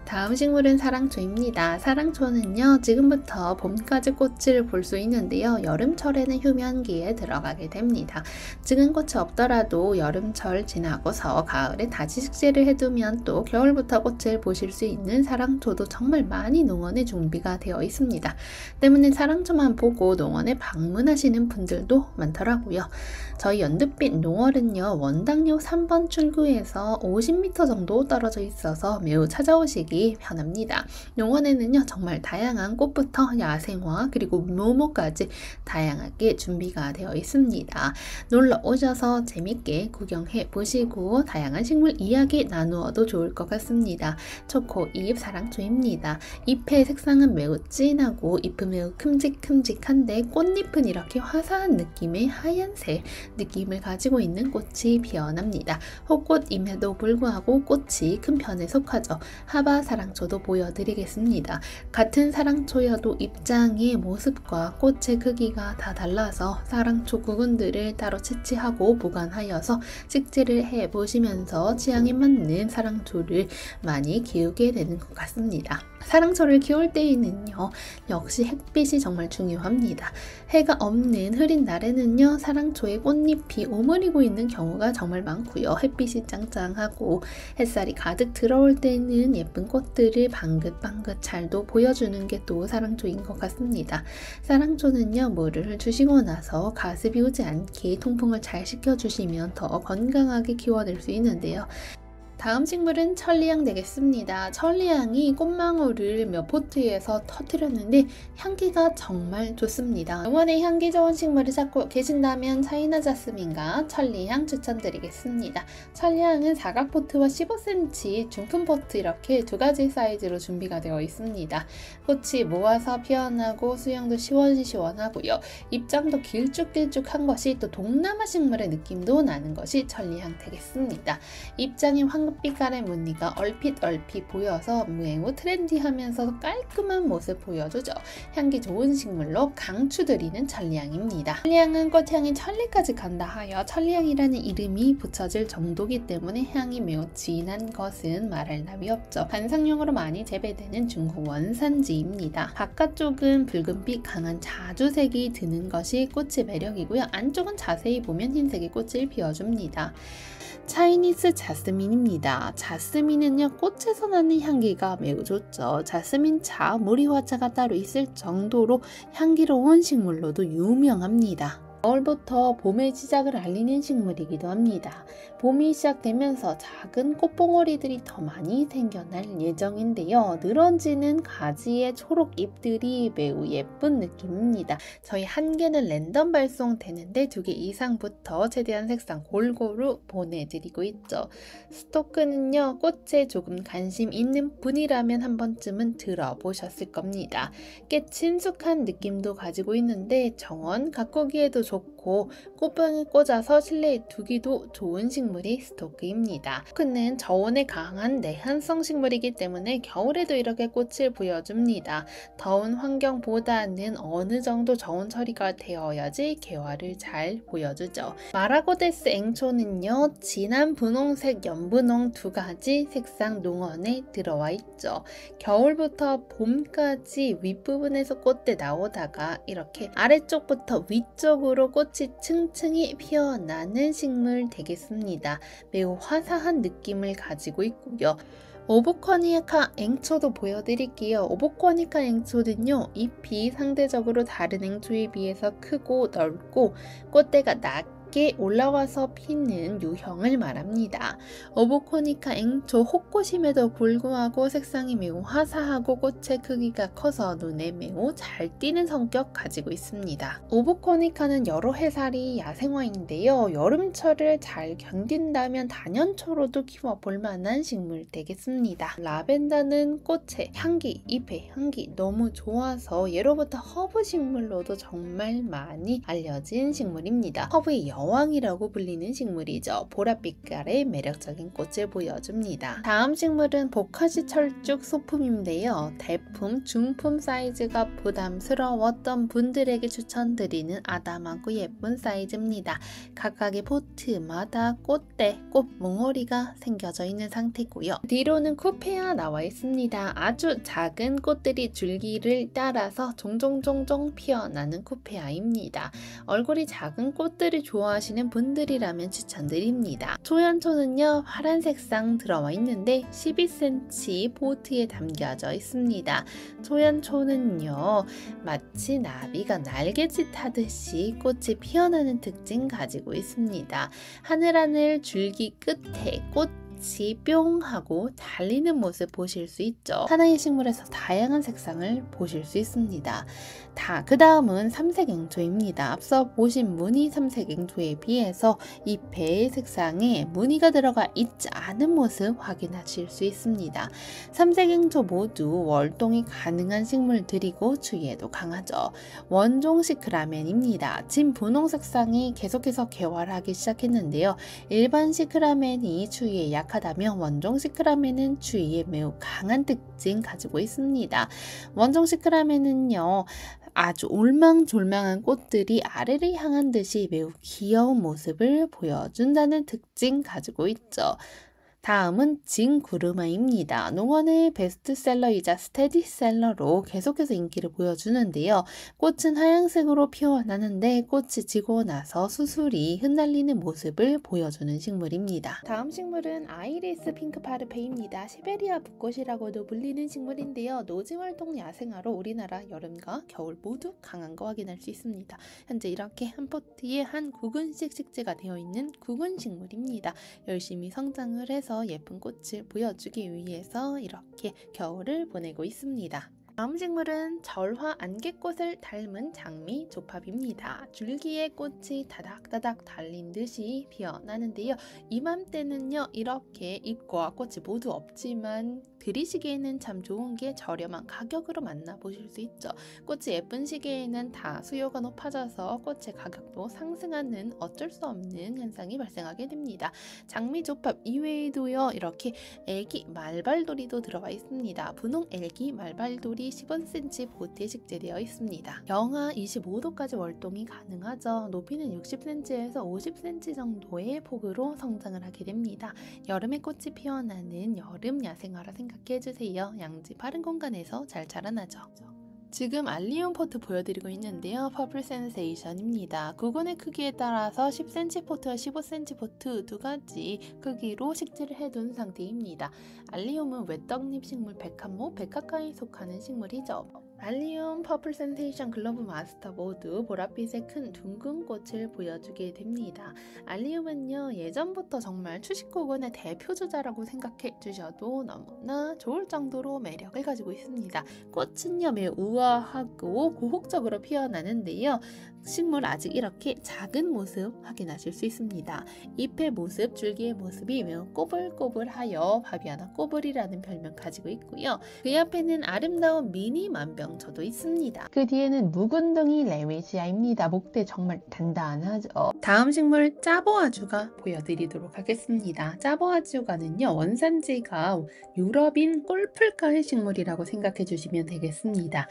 다음 식물은 사랑초입니다. 사랑초는요, 지금부터 봄까지 꽃을 볼 수 있는데요. 여름철에는 휴면기에 들어가게 됩니다. 지금 꽃이 없더라도 여름철 지나고서 가을에 다시 식재를 해두면 또 겨울부터 꽃을 보실 수 있는 사랑초도 정말 많이 농원에 준비가 되어 있습니다. 때문에 사랑초만 보고 농원에 방문하시는 분들도 많더라고요. 저희 연두빛 농원은요, 원당역 3번 출구에서 50m 정도 떨어져 있어서 매우 찾아오시기 꽃이 편합니다. 농원에는요 정말 다양한 꽃부터 야생화 그리고 묘목까지 다양하게 준비가 되어 있습니다. 놀러 오셔서 재밌게 구경해 보시고 다양한 식물 이야기 나누어도 좋을 것 같습니다. 초코잎 사랑초입니다. 잎의 색상은 매우 진하고 잎은 매우 큼직큼직한데 꽃잎은 이렇게 화사한 느낌의 하얀색 느낌을 가지고 있는 꽃이 피어납니다. 호꽃임에도 불구하고 꽃이 큰 편에 속하죠. 하바 사랑초도 보여드리겠습니다. 같은 사랑초여도 입장의 모습과 꽃의 크기가 다 달라서 사랑초 구근들을 따로 채취하고 보관하여서 식재를 해보시면서 취향에 맞는 사랑초를 많이 키우게 되는 것 같습니다. 사랑초를 키울 때에는요 역시 햇빛이 정말 중요합니다. 해가 없는 흐린 날에는요 사랑초의 꽃잎이 오므리고 있는 경우가 정말 많고요. 햇빛이 짱짱하고 햇살이 가득 들어올 때는 예쁜 꽃들을 방긋방긋 잘도 보여주는 게 또 사랑초인 것 같습니다. 사랑초는요 물을 주시고 나서 가습이 오지 않게 통풍을 잘 시켜주시면 더 건강하게 키워낼 수 있는데요. 다음 식물은 천리향 되겠습니다. 천리향이 꽃망울을 몇 포트에서 터뜨렸는데 향기가 정말 좋습니다. 농원에 향기 좋은 식물을 찾고 계신다면 차이나 자스민과 천리향 추천드리겠습니다. 천리향은 사각포트와 15cm 중품 포트 이렇게 두 가지 사이즈로 준비가 되어 있습니다. 꽃이 모아서 피어나고 수영도 시원시원하고요. 입장도 길쭉길쭉한 것이 또 동남아 식물의 느낌도 나는 것이 천리향 되겠습니다. 입장이 황금빛깔의 무늬가 얼핏 보여서 매우 트렌디하면서 깔끔한 모습 보여주죠. 향기 좋은 식물로 강추드리는 천리향입니다. 천리향은 꽃향이 천리까지 간다 하여 천리향이라는 이름이 붙여질 정도이기 때문에 향이 매우 진한 것은 말할 나위 없죠. 관상용으로 많이 재배되는 중국 원산지입니다. 바깥쪽은 붉은빛 강한 자주색이 드는 것이 꽃의 매력이고요. 안쪽은 자세히 보면 흰색의 꽃을 피워줍니다. 차이니스 자스민입니다. 자스민은요 꽃에서 나는 향기가 매우 좋죠. 자스민차, 무리화차가 따로 있을 정도로 향기로운 식물로도 유명합니다. 겨울부터 봄의 시작을 알리는 식물이기도 합니다. 봄이 시작되면서 작은 꽃봉오리들이 더 많이 생겨날 예정인데요. 늘어지는 가지의 초록 잎들이 매우 예쁜 느낌입니다. 저희 한 개는 랜덤 발송되는데 2개 이상부터 최대한 색상 골고루 보내드리고 있죠. 스토크는요. 꽃에 조금 관심 있는 분이라면 한 번쯤은 들어보셨을 겁니다. 꽤 친숙한 느낌도 가지고 있는데 정원 가꾸기에도 좋고 꽃병에 꽂아서 실내에 두기도 좋은 식물이 스토크입니다. 스토크는 저온에 강한 내한성 식물이기 때문에 겨울에도 이렇게 꽃을 보여줍니다. 더운 환경보다는 어느 정도 저온 처리가 되어야지 개화를 잘 보여주죠. 마라고데스 앵초는요 진한 분홍색, 연분홍 두 가지 색상 농원에 들어와 있죠. 겨울부터 봄까지 윗부분에서 꽃대 나오다가 이렇게 아래쪽부터 위쪽으로 꽃이 층층이 피어나는 식물 되겠습니다. 매우 화사한 느낌을 가지고 있고요. 오보코니카 앵초도 보여드릴게요. 오보코니카 앵초는요 잎이 상대적으로 다른 앵초에 비해서 크고 넓고 꽃대가 낮게 올라와서 피는 유형을 말합니다. 오보코니카 앵초 호꽃임에도 불구하고 색상이 매우 화사하고 꽃의 크기가 커서 눈에 매우 잘 띄는 성격 가지고 있습니다. 오보코니카는 여러 해살이 야생화인데요. 여름철을 잘 견딘다면 단연초로도 키워볼 만한 식물 되겠습니다. 라벤더는 꽃의 향기, 잎의 향기 너무 좋아서 예로부터 허브 식물로도 정말 많이 알려진 식물입니다. 허브의 여왕이라고 불리는 식물이죠. 보랏빛깔의 매력적인 꽃을 보여줍니다. 다음 식물은 보카시 철쭉 소품인데요. 대품, 중품 사이즈가 부담스러웠던 분들에게 추천드리는 아담하고 예쁜 사이즈입니다. 각각의 포트마다 꽃대, 꽃몽오리가 생겨져 있는 상태고요. 뒤로는 쿠페아 나와 있습니다. 아주 작은 꽃들이 줄기를 따라서 종종 피어나는 쿠페아입니다. 얼굴이 작은 꽃들을 좋아하시는 분들이라면 추천드립니다. 초연초는요 파란 색상 들어와 있는데 12cm 포트에 담겨져 있습니다. 초연초는요 마치 나비가 날개짓 하듯이 꽃이 피어나는 특징 가지고 있습니다. 하늘하늘 줄기 끝에 꽃 꽃이 뿅 하고 달리는 모습 보실 수 있죠. 하나의 식물에서 다양한 색상을 보실 수 있습니다. 그 다음은 삼색앵초입니다. 앞서 보신 무늬 삼색앵초에 비해서 잎의 색상에 무늬가 들어가 있지 않은 모습 확인하실 수 있습니다. 삼색앵초 모두 월동이 가능한 식물들이고 추위에도 강하죠. 원종 시크라멘입니다. 진 분홍 색상이 계속해서 개활하기 시작했는데요. 일반 시크라멘이 추위에 약하다면 원종 시크라멘은 추위에 매우 강한 특징 가지고 있습니다. 원종 시크라멘은요, 아주 올망졸망한 꽃들이 아래를 향한 듯이 매우 귀여운 모습을 보여준다는 특징 가지고 있죠. 다음은 징구르마입니다. 농원의 베스트셀러이자 스테디셀러로 계속해서 인기를 보여주는데요. 꽃은 하얀색으로 피어나는데 꽃이 지고 나서 수술이 흩날리는 모습을 보여주는 식물입니다. 다음 식물은 아이리스 핑크파르페입니다. 시베리아 붓꽃이라고도 불리는 식물인데요. 노지활동 야생화로 우리나라 여름과 겨울 모두 강한 거 확인할 수 있습니다. 현재 이렇게 한 포트에 한 구근씩 식재가 되어 있는 구근 식물입니다. 열심히 성장을 해서 예쁜 꽃을 보여주기 위해서 이렇게 겨울을 보내고 있습니다. 다음 식물은 절화 안개꽃을 닮은 장미 조팝입니다. 줄기에 꽃이 다닥다닥 달린 듯이 피어나는데요. 이맘때는요, 이렇게 잎과 꽃이 모두 없지만 들이시기에는 참 좋은 게 저렴한 가격으로 만나보실 수 있죠. 꽃이 예쁜 시기에는 다 수요가 높아져서 꽃의 가격도 상승하는 어쩔 수 없는 현상이 발생하게 됩니다. 장미 조팝 이외에도요, 이렇게 애기 말발돌이도 들어가 있습니다. 분홍 애기 말발돌이 15cm 보트에 식재되어 있습니다. 영하 25도까지 월동이 가능하죠. 높이는 60cm에서 50cm 정도의 폭으로 성장을 하게 됩니다. 여름에 꽃이 피어나는 여름 야생화라 생각해주세요. 양지 바른 공간에서 잘 자라나죠. 지금 알리움 포트 보여드리고 있는데요. 퍼플 센세이션입니다. 구근의 크기에 따라서 10cm 포트와 15cm 포트 두 가지 크기로 식재를 해둔 상태입니다. 알리움은 외떡잎 식물 백합목, 백합과에 속하는 식물이죠. 알리움, 퍼플 센세이션, 글로브 마스터 모두 보랏빛의 큰 둥근 꽃을 보여주게 됩니다. 알리움은요, 예전부터 정말 추식구근의 대표주자라고 생각해 주셔도 너무나 좋을 정도로 매력을 가지고 있습니다. 꽃은요, 매우 우아하고 고혹적으로 피어나는데요. 식물 아직 이렇게 작은 모습 확인하실 수 있습니다. 잎의 모습, 줄기의 모습이 매우 꼬불꼬불하여 바비아나 꼬불이라는 별명 가지고 있고요. 그 옆에는 아름다운 미니 만병초도 있습니다. 그 뒤에는 묵은둥이 레미시아입니다. 목대 정말 단단하죠. 다음 식물 짜보아주가 보여드리도록 하겠습니다. 짜보아주가는요, 원산지가 유럽인 꿀풀가의 식물이라고 생각해 주시면 되겠습니다.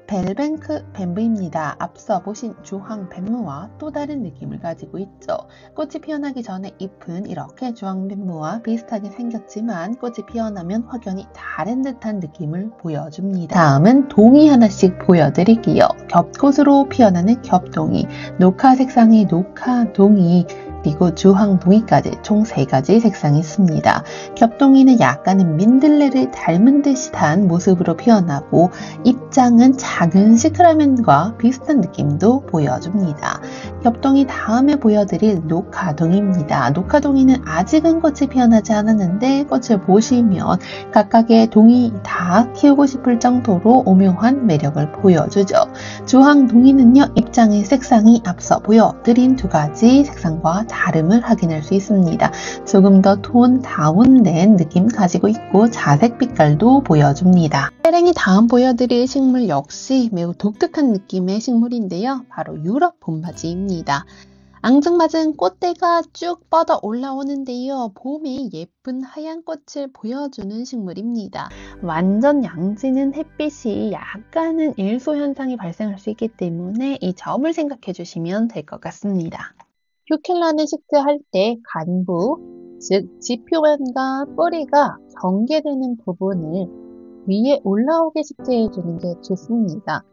벨뱅크 뱀부입니다. 앞서 보신 주황 뱀무와 또 다른 느낌을 가지고 있죠. 꽃이 피어나기 전에 잎은 이렇게 주황 뱀무와 비슷하게 생겼지만 꽃이 피어나면 확연히 다른 듯한 느낌을 보여줍니다. 다음은 동이 하나씩 보여드릴게요. 겹꽃으로 피어나는 겹동이, 녹화 색상의 녹화동이, 그리고 주황동이까지 총 3가지 색상이 있습니다. 겹동이는 약간은 민들레를 닮은 듯한 모습으로 피어나고 잎장은 작은 시크라멘과 비슷한 느낌도 보여줍니다. 겹동이 다음에 보여드릴 녹화동입니다. 녹화동이는 아직은 꽃이 피어나지 않았는데 꽃을 보시면 각각의 동이 다 키우고 싶을 정도로 오묘한 매력을 보여주죠. 주황동이는요, 잎장의 색상이 앞서 보여드린 2가지 색상과 다름을 확인할 수 있습니다. 조금 더 톤 다운된 느낌 가지고 있고 자색 빛깔도 보여줍니다. 세랭이 다음 보여드릴 식물 역시 매우 독특한 느낌의 식물인데요. 바로 유럽 봄바지입니다. 앙증맞은 꽃대가 쭉 뻗어 올라오는데요. 봄에 예쁜 하얀 꽃을 보여주는 식물입니다. 완전 양지는 햇빛이 약간은 일소 현상이 발생할 수 있기 때문에 이 점을 생각해 주시면 될 것 같습니다. 휴켈란을 식재할 때 간부, 즉 지표면과 뿌리가 경계되는 부분을 위에 올라오게 식재해 주는 게 좋습니다.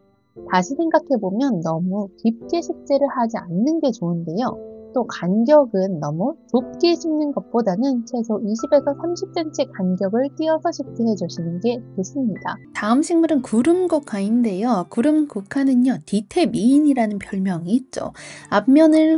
다시 생각해보면 너무 깊게 식재를 하지 않는 게 좋은데요. 또 간격은 너무 좁게 심는 것보다는 최소 20에서 30cm 간격을 띄어서 식재해 주시는 게 좋습니다. 다음 식물은 구름국화인데요. 구름국화는요, 뒤태 미인이라는 별명이 있죠.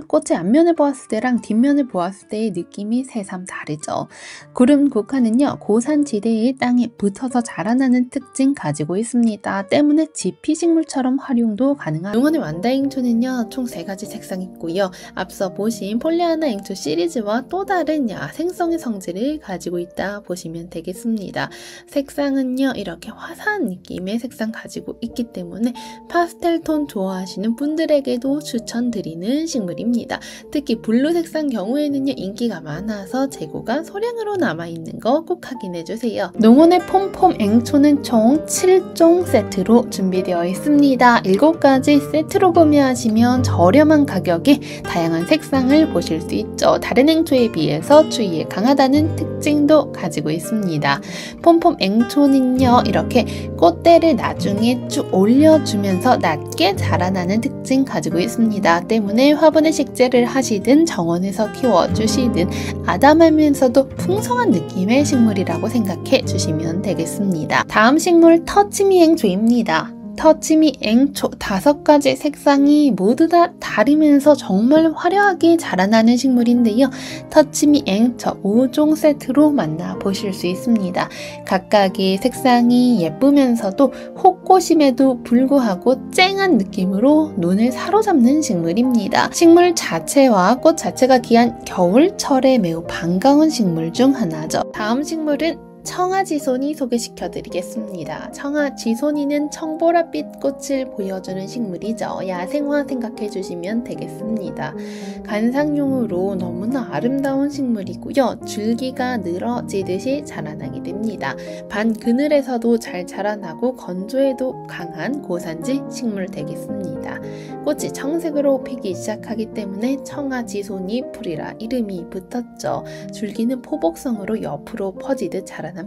꽃의 앞면을 보았을 때랑 뒷면을 보았을 때의 느낌이 새삼 다르죠. 구름국화는요, 고산지대의 땅에 붙어서 자라나는 특징 가지고 있습니다. 때문에 지피식물처럼 활용도 가능합니다. 농원의 완다앵초는요, 총 3가지 색상이 있고요. 앞서 보신 폴리아나 앵초 시리즈와 또 다른 야생성의 성질을 가지고 있다 보시면 되겠습니다. 색상은요, 이렇게 화사한 느낌의 색상 가지고 있기 때문에 파스텔 톤 좋아하시는 분들에게도 추천드리는 식물입니다. 특히 블루 색상 경우에는요, 인기가 많아서 재고가 소량으로 남아있는 거 꼭 확인해주세요. 농원의 폼폼 앵초는 총 7종 세트로 준비되어 있습니다. 7가지 세트로 구매하시면 저렴한 가격에 다양한 색상을 보실 수 있죠. 다른 앵초에 비해서 추위에 강하다는 특징도 가지고 있습니다. 폼폼 앵초는요, 이렇게 꽃대를 나중에 쭉 올려주면서 낮게 자라나는 특징 가지고 있습니다. 때문에 화분에 식재를 하시든 정원에서 키워주시든 아담하면서도 풍성한 느낌의 식물이라고 생각해 주시면 되겠습니다. 다음 식물 터치미 앵초입니다. 터치미 앵초 5가지 색상이 모두 다 다르면서 정말 화려하게 자라나는 식물인데요. 터치미 앵초 5종 세트로 만나보실 수 있습니다. 각각의 색상이 예쁘면서도 호꽃임에도 불구하고 쨍한 느낌으로 눈을 사로잡는 식물입니다. 식물 자체와 꽃 자체가 귀한 겨울철에 매우 반가운 식물 중 하나죠. 다음 식물은 청아지손이 소개시켜 드리겠습니다. 청아지손이는 청보랏빛 꽃을 보여주는 식물이죠. 야생화 생각해 주시면 되겠습니다. 관상용으로 너무나 아름다운 식물이고요. 줄기가 늘어지듯이 자라나게 됩니다. 반 그늘에서도 잘 자라나고 건조에도 강한 고산지 식물 되겠습니다. 꽃이 청색으로 피기 시작하기 때문에 청아지손이 풀이라 이름이 붙었죠. 줄기는 포복성으로 옆으로 퍼지듯 자라납니다.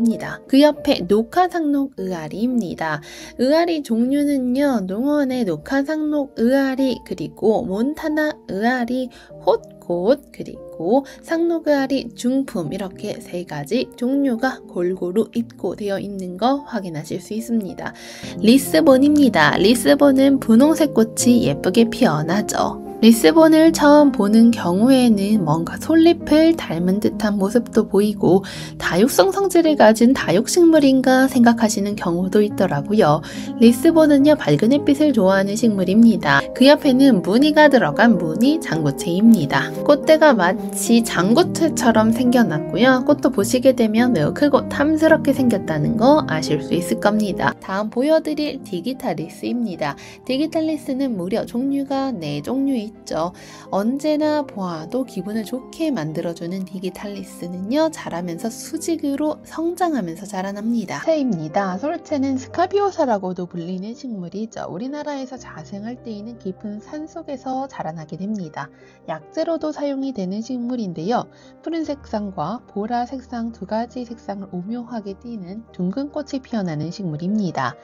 그 옆에 녹화상록 의아리입니다. 의아리 종류는요, 농원의 녹화상록 의아리, 그리고 몬타나 의아리, 홑꽃, 그리고 상록의아리 중품, 이렇게 3가지 종류가 골고루 입고되어 있는 거 확인하실 수 있습니다. 리스본입니다. 리스본은 분홍색 꽃이 예쁘게 피어나죠. 리스본을 처음 보는 경우에는 뭔가 솔잎을 닮은 듯한 모습도 보이고 다육성 성질을 가진 다육식물인가 생각하시는 경우도 있더라고요. 리스본은요, 밝은 햇빛을 좋아하는 식물입니다. 그 옆에는 무늬가 들어간 무늬 장구채입니다. 꽃대가 마치 장구채처럼 생겨났고요. 꽃도 보시게 되면 매우 크고 탐스럽게 생겼다는 거 아실 수 있을 겁니다. 다음 보여드릴 디기탈리스입니다. 디기탈리스는 무려 종류가 4종류 있죠. 언제나 보아도 기분을 좋게 만들어주는 디기탈리스는요, 자라면서 수직으로 성장하면서 자라납니다. 새입니다. 솔채는 스카비오사라고도 불리는 식물이죠. 우리나라에서 자생할 때에는 깊은 산속에서 자라나게 됩니다. 약재로도 사용이 되는 식물인데요. 푸른 색상과 보라 색상 2가지 색상을 오묘하게 띠는 둥근 꽃이 피어나는 식물입니다.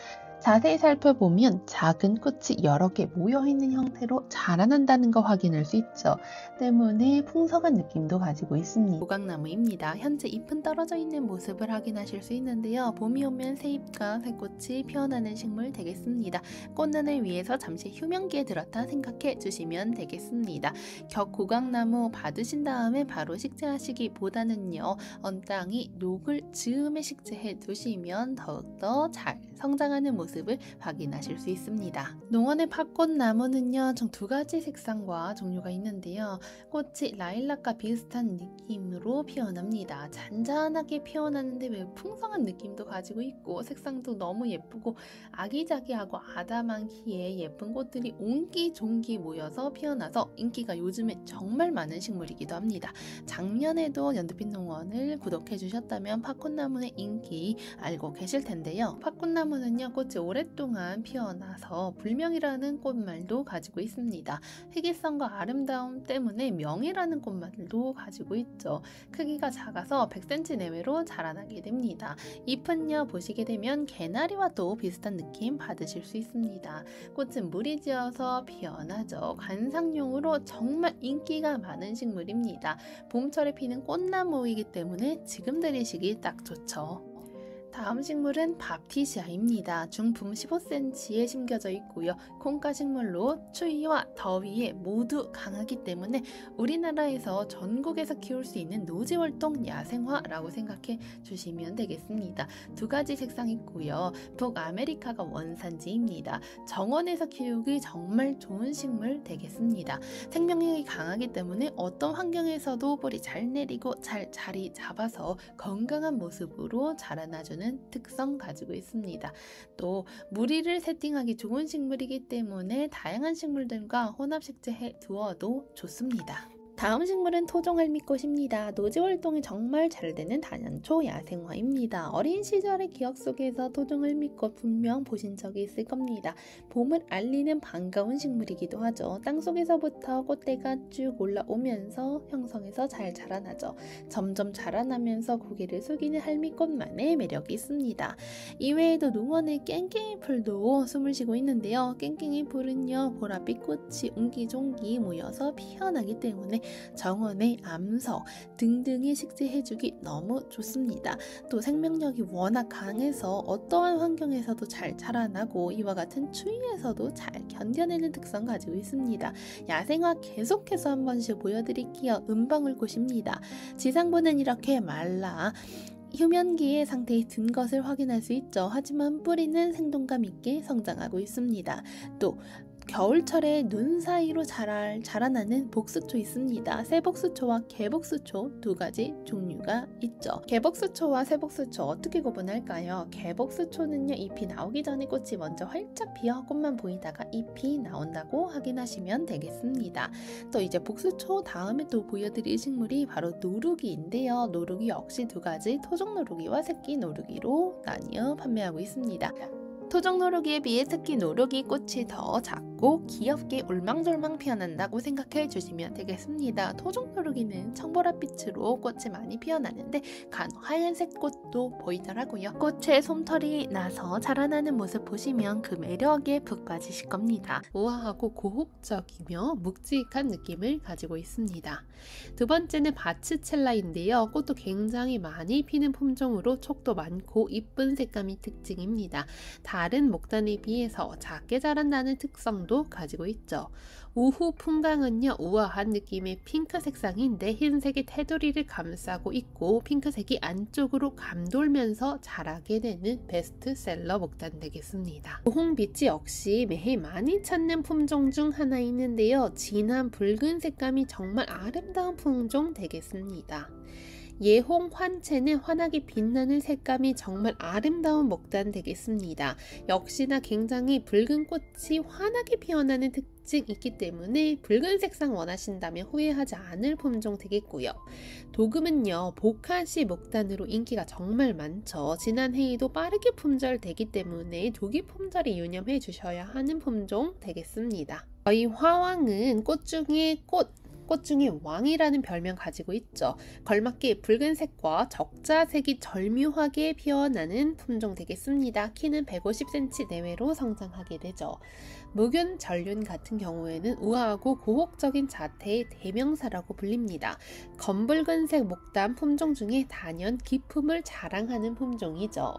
자세히 살펴보면 작은 꽃이 여러 개 모여있는 형태로 자라난다는 거 확인할 수 있죠. 때문에 풍성한 느낌도 가지고 있습니다. 조각나무입니다. 현재 잎은 떨어져 있는 모습을 확인하실 수 있는데요. 봄이 오면 새잎과 새꽃이 피어나는 식물 되겠습니다. 꽃눈을 위해서 잠시 휴면기에 들었다 생각해 주시면 되겠습니다. 격고각나무 받으신 다음에 바로 식재하시기보다는요, 언땅이 녹을 즈음에 식재해 두시면 더욱더 잘 성장하는 모습을 확인하실 수 있습니다. 농원의 팥꽃나무는요, 총 2가지 색상과 종류가 있는데요. 꽃이 라일락과 비슷한 느낌으로 피어납니다. 잔잔하게 피어나는데 매우 풍성한 느낌도 가지고 있고 색상도 너무 예쁘고 아기자기하고 아담하기에 예쁜 꽃들이 옹기종기 모여서 피어나서 인기가 요즘에 정말 많은 식물이기도 합니다. 작년에도 연두빛 농원을 구독해 주셨다면 팥꽃나무의 인기 알고 계실 텐데요. 팥꽃나무는요, 꽃이 아주 오랫동안 피어나서 불명이라는 꽃말도 가지고 있습니다. 희귀성과 아름다움 때문에 명이라는 꽃말도 가지고 있죠. 크기가 작아서 100cm 내외로 자라나게 됩니다. 잎은요 보시게 되면 개나리와 또 비슷한 느낌 받으실 수 있습니다. 꽃은 물이 지어서 피어나죠. 관상용으로 정말 인기가 많은 식물입니다. 봄철에 피는 꽃나무이기 때문에 지금 들이시기 딱 좋죠. 다음 식물은 밥티시아입니다. 중품 15cm에 심겨져 있고요. 콩가 식물로 추위와 더위에 모두 강하기 때문에 우리나라에서 전국에서 키울 수 있는 노지활동 야생화라고 생각해 주시면 되겠습니다. 두 가지 색상이 있고요. 북아메리카가 원산지입니다. 정원에서 키우기 정말 좋은 식물 되겠습니다. 생명력이 강하기 때문에 어떤 환경에서도 뿌리 잘 내리고 잘 자리 잡아서 건강한 모습으로 자라나주는 특성 가지고 있습니다. 또 무리를 세팅하기 좋은 식물이기 때문에 다양한 식물들과 혼합식재해 두어도 좋습니다. 다음 식물은 토종알미꽃입니다. 노지활동이 정말 잘 되는 단연초 야생화입니다. 어린 시절의 기억 속에서 토종알미꽃 분명 보신 적이 있을 겁니다. 봄을 알리는 반가운 식물이기도 하죠. 땅속에서부터 꽃대가 쭉 올라오면서 형성해서 잘 자라나죠. 점점 자라나면서 고개를 숙이는 할미꽃만의 매력이 있습니다. 이외에도 농원의 깽깽이 풀도 숨을 쉬고 있는데요. 깽깽이 풀은요 보랏빛 꽃이 옹기종기 모여서 피어나기 때문에 정원의 암석 등등의 식재해주기 너무 좋습니다. 또 생명력이 워낙 강해서 어떠한 환경에서도 잘 자라나고 이와 같은 추위에서도 잘 견뎌내는 특성 가지고 있습니다. 야생화 계속해서 한 번씩 보여드릴게요. 은방울꽃입니다. 지상부는 이렇게 말라 휴면기의 상태에 든 것을 확인할 수 있죠. 하지만 뿌리는 생동감 있게 성장하고 있습니다. 또 겨울철에 눈 사이로 자라나는 복수초 있습니다. 새복수초와 개복수초 두 가지 종류가 있죠. 개복수초와 새복수초 어떻게 구분할까요? 개복수초는요 잎이 나오기 전에 꽃이 먼저 활짝 피어 꽃만 보이다가 잎이 나온다고 확인하시면 되겠습니다. 또 이제 복수초 다음에 또 보여드릴 식물이 바로 노루기인데요. 노루기 역시 두 가지 토종 노루기와 새끼 노루기로 나뉘어 판매하고 있습니다. 토종 노루기에 비해 특히 노루기 꽃이 더 작고 귀엽게 울망졸망 피어난다고 생각해 주시면 되겠습니다. 토종 노루기는 청보랏빛으로 꽃이 많이 피어나는데 간혹 하얀색 꽃도 보이더라고요. 꽃에 솜털이 나서 자라나는 모습 보시면 그 매력에 푹 빠지실 겁니다. 우아하고 고혹적이며 묵직한 느낌을 가지고 있습니다. 두 번째는 바츠첼라인데요. 꽃도 굉장히 많이 피는 품종으로 촉도 많고 이쁜 색감이 특징입니다. 다른 목단에 비해서 작게 자란다는 특성도 가지고 있죠. 우후 풍강은요 우아한 느낌의 핑크 색상인데 흰색이 테두리를 감싸고 있고 핑크색이 안쪽으로 감돌면서 자라게 되는 베스트셀러 목단 되겠습니다. 홍빛이 역시 매해 많이 찾는 품종 중 하나 있는데요. 진한 붉은 색감이 정말 아름다운 품종 되겠습니다. 예홍 환채는 환하게 빛나는 색감이 정말 아름다운 목단 되겠습니다. 역시나 굉장히 붉은 꽃이 환하게 피어나는 특징이 있기 때문에 붉은 색상 원하신다면 후회하지 않을 품종 되겠고요. 도금은요 보카시 목단으로 인기가 정말 많죠. 지난해에도 빠르게 품절되기 때문에 조기 품절에 유념해 주셔야 하는 품종 되겠습니다. 저희 화왕은 꽃 중에 왕이라는 별명 가지고 있죠. 걸맞게 붉은색과 적자색이 절묘하게 피어나는 품종 되겠습니다. 키는 150cm 내외로 성장하게 되죠. 무균, 전륜 같은 경우에는 우아하고 고혹적인 자태의 대명사라고 불립니다. 검붉은색 목단 품종 중에 단연 기품을 자랑하는 품종이죠.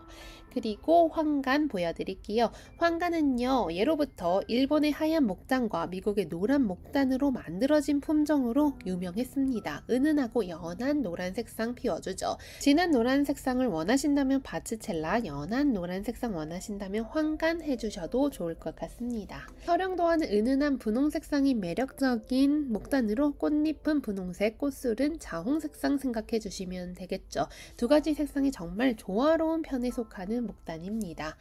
그리고 황간 보여드릴게요. 황간은요 예로부터 일본의 하얀 목단과 미국의 노란 목단으로 만들어진 품종으로 유명했습니다. 은은하고 연한 노란 색상 피워주죠. 진한 노란 색상을 원하신다면 바츠첼라, 연한 노란 색상 원하신다면 황간 해주셔도 좋을 것 같습니다. 서령도화는 은은한 분홍 색상이 매력적인 목단으로 꽃잎은 분홍색, 꽃술은 자홍 색상 생각해 주시면 되겠죠. 두 가지 색상이 정말 조화로운 편에 속하는 목단입니다.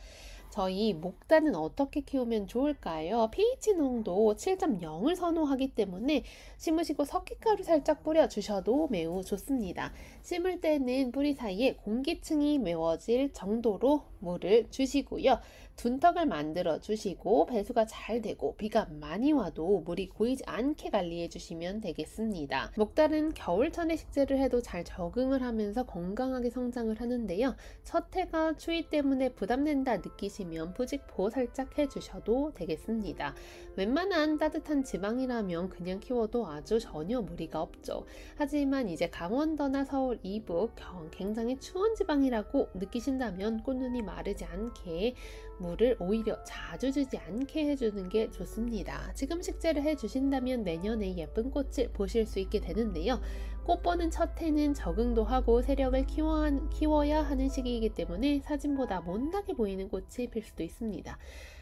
저희 목단은 어떻게 키우면 좋을까요? pH 농도 7.0을 선호하기 때문에 심으시고 석회가루 살짝 뿌려주셔도 매우 좋습니다. 심을 때는 뿌리 사이에 공기층이 메워질 정도로 물을 주시고요. 둔턱을 만들어 주시고 배수가 잘 되고 비가 많이 와도 물이 고이지 않게 관리해 주시면 되겠습니다. 목달은 겨울철에 식재를 해도 잘 적응을 하면서 건강하게 성장을 하는데요. 첫 해가 추위 때문에 부담된다 느끼시면 부직포 살짝 해주셔도 되겠습니다. 웬만한 따뜻한 지방이라면 그냥 키워도 아주 전혀 무리가 없죠. 하지만 이제 강원도나 서울 이북 굉장히 추운 지방이라고 느끼신다면 꽃눈이 마르지 않게 물을 오히려 자주 주지 않게 해주는 게 좋습니다. 지금 식재를 해주신다면 내년에 예쁜 꽃을 보실 수 있게 되는데요. 꽃 보는 첫 해는 적응도 하고 세력을 키워야 하는 시기이기 때문에 사진보다 못나게 보이는 꽃이 필 수도 있습니다.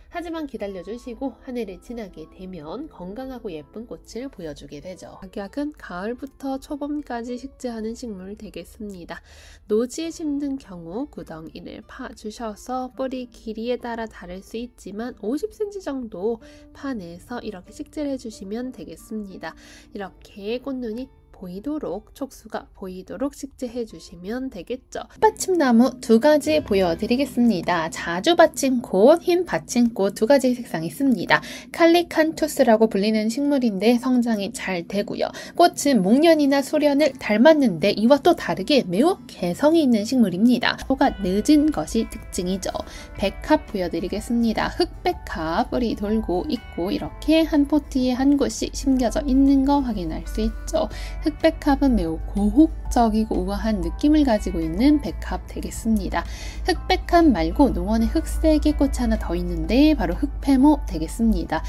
하지만 기다려주시고 한 해를 지나게 되면 건강하고 예쁜 꽃을 보여주게 되죠. 각약은 가을부터 초봄까지 식재하는 식물 되겠습니다. 노지에 심는 경우 구덩이를 파주셔서 뿌리 길이에 따라 다를 수 있지만 50cm 정도 파내서 이렇게 식재를 해주시면 되겠습니다. 이렇게 꽃눈이 보이도록 촉수가 보이도록 식재해 주시면 되겠죠. 받침나무 두 가지 보여드리겠습니다. 자주 받침꽃, 흰 받침꽃 두 가지 색상이 있습니다. 칼리칸투스라고 불리는 식물인데 성장이 잘 되고요. 꽃은 목련이나 수련을 닮았는데 이와 또 다르게 매우 개성이 있는 식물입니다. 소가 늦은 것이 특징이죠. 백합 보여드리겠습니다. 흑백합 뿌리 돌고 있고 이렇게 한 포트에 한 곳씩 심겨져 있는 거 확인할 수 있죠. 흑백합은 매우 고혹적이고 우아한 느낌을 가지고 있는 백합 되겠습니다. 흑백합 말고 농원에 흑색의 꽃이 하나 더 있는데 바로 흑패모 되겠습니다.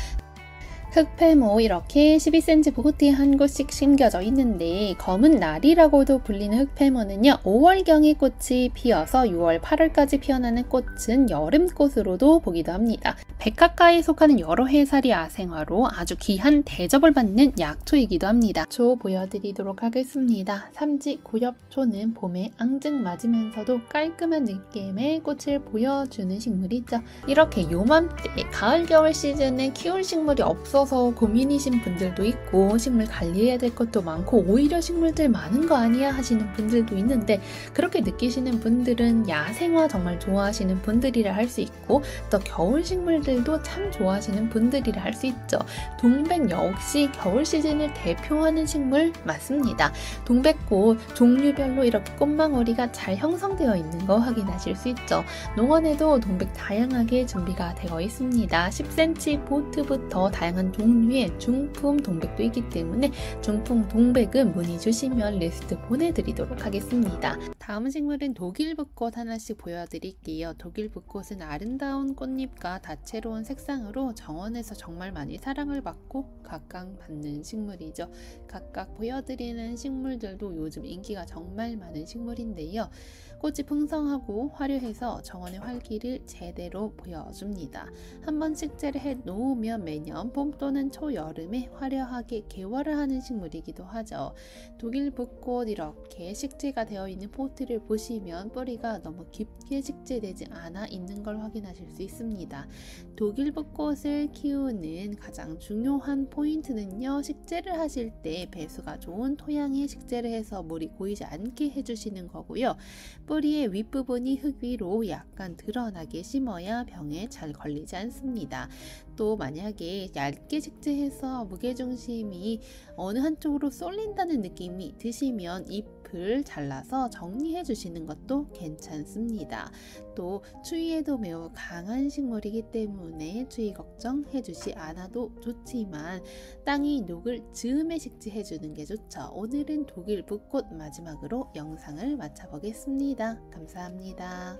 흑패모 이렇게 12cm 포트에 한 곳씩 심겨져 있는데 검은 나리라고도 불리는 흑패모는요 5월경에 꽃이 피어서 6월, 8월까지 피어나는 꽃은 여름꽃으로도 보기도 합니다. 백합과에 속하는 여러 해살이 야생화로 아주 귀한 대접을 받는 약초이기도 합니다. 초 보여드리도록 하겠습니다. 삼지 고엽초는 봄에 앙증맞으면서도 깔끔한 느낌의 꽃을 보여주는 식물이죠. 이렇게 요맘때 가을 겨울 시즌에 키울 식물이 없어서 고민이신 분들도 있고 식물 관리해야 될 것도 많고 오히려 식물들 많은 거 아니야 하시는 분들도 있는데 그렇게 느끼시는 분들은 야생화 정말 좋아하시는 분들이라 할 수 있고 또 겨울 식물들도 참 좋아하시는 분들이라 할 수 있죠. 동백 역시 겨울 시즌을 대표하는 식물 맞습니다. 동백꽃 종류별로 이렇게 꽃망울이가 잘 형성되어 있는 거 확인하실 수 있죠. 농원에도 동백 다양하게 준비가 되어 있습니다. 10cm 포트부터 다양한 종류의 중품 동백도 있기 때문에 중품 동백은 문의 주시면 리스트 보내드리도록 하겠습니다. 다음 식물은 독일붓꽃 하나씩 보여드릴게요. 독일붓꽃은 아름다운 꽃잎과 다채로운 색상으로 정원에서 정말 많이 사랑을 받고 각광받는 식물이죠. 각각 보여드리는 식물들도 요즘 인기가 정말 많은 식물인데요. 꽃이 풍성하고 화려해서 정원의 활기를 제대로 보여줍니다. 한번 식재를 해 놓으면 매년 봄 또는 초여름에 화려하게 개월을 하는 식물이기도 하죠. 독일붓꽃 이렇게 식재가 되어 있는 포트를 보시면 뿌리가 너무 깊게 식재되지 않아 있는 걸 확인하실 수 있습니다. 독일붓꽃을 키우는 가장 중요한 포인트는요. 식재를 하실 때 배수가 좋은 토양에 식재를 해서 물이 고이지 않게 해주시는 거고요. 뿌리의 윗부분이 흙 위로 약간 드러나게 심어야 병에 잘 걸리지 않습니다. 또 만약에 얇게 식재해서 무게중심이 어느 한쪽으로 쏠린다는 느낌이 드시면 잎을 잘라서 정리해 주시는 것도 괜찮습니다. 또 추위에도 매우 강한 식물이기 때문에 추위 걱정해 주시 않아도 좋지만 땅이 녹을 즈음에 식재해 주는 게 좋죠. 오늘은 독일붓꽃 마지막으로 영상을 마쳐보겠습니다. 감사합니다.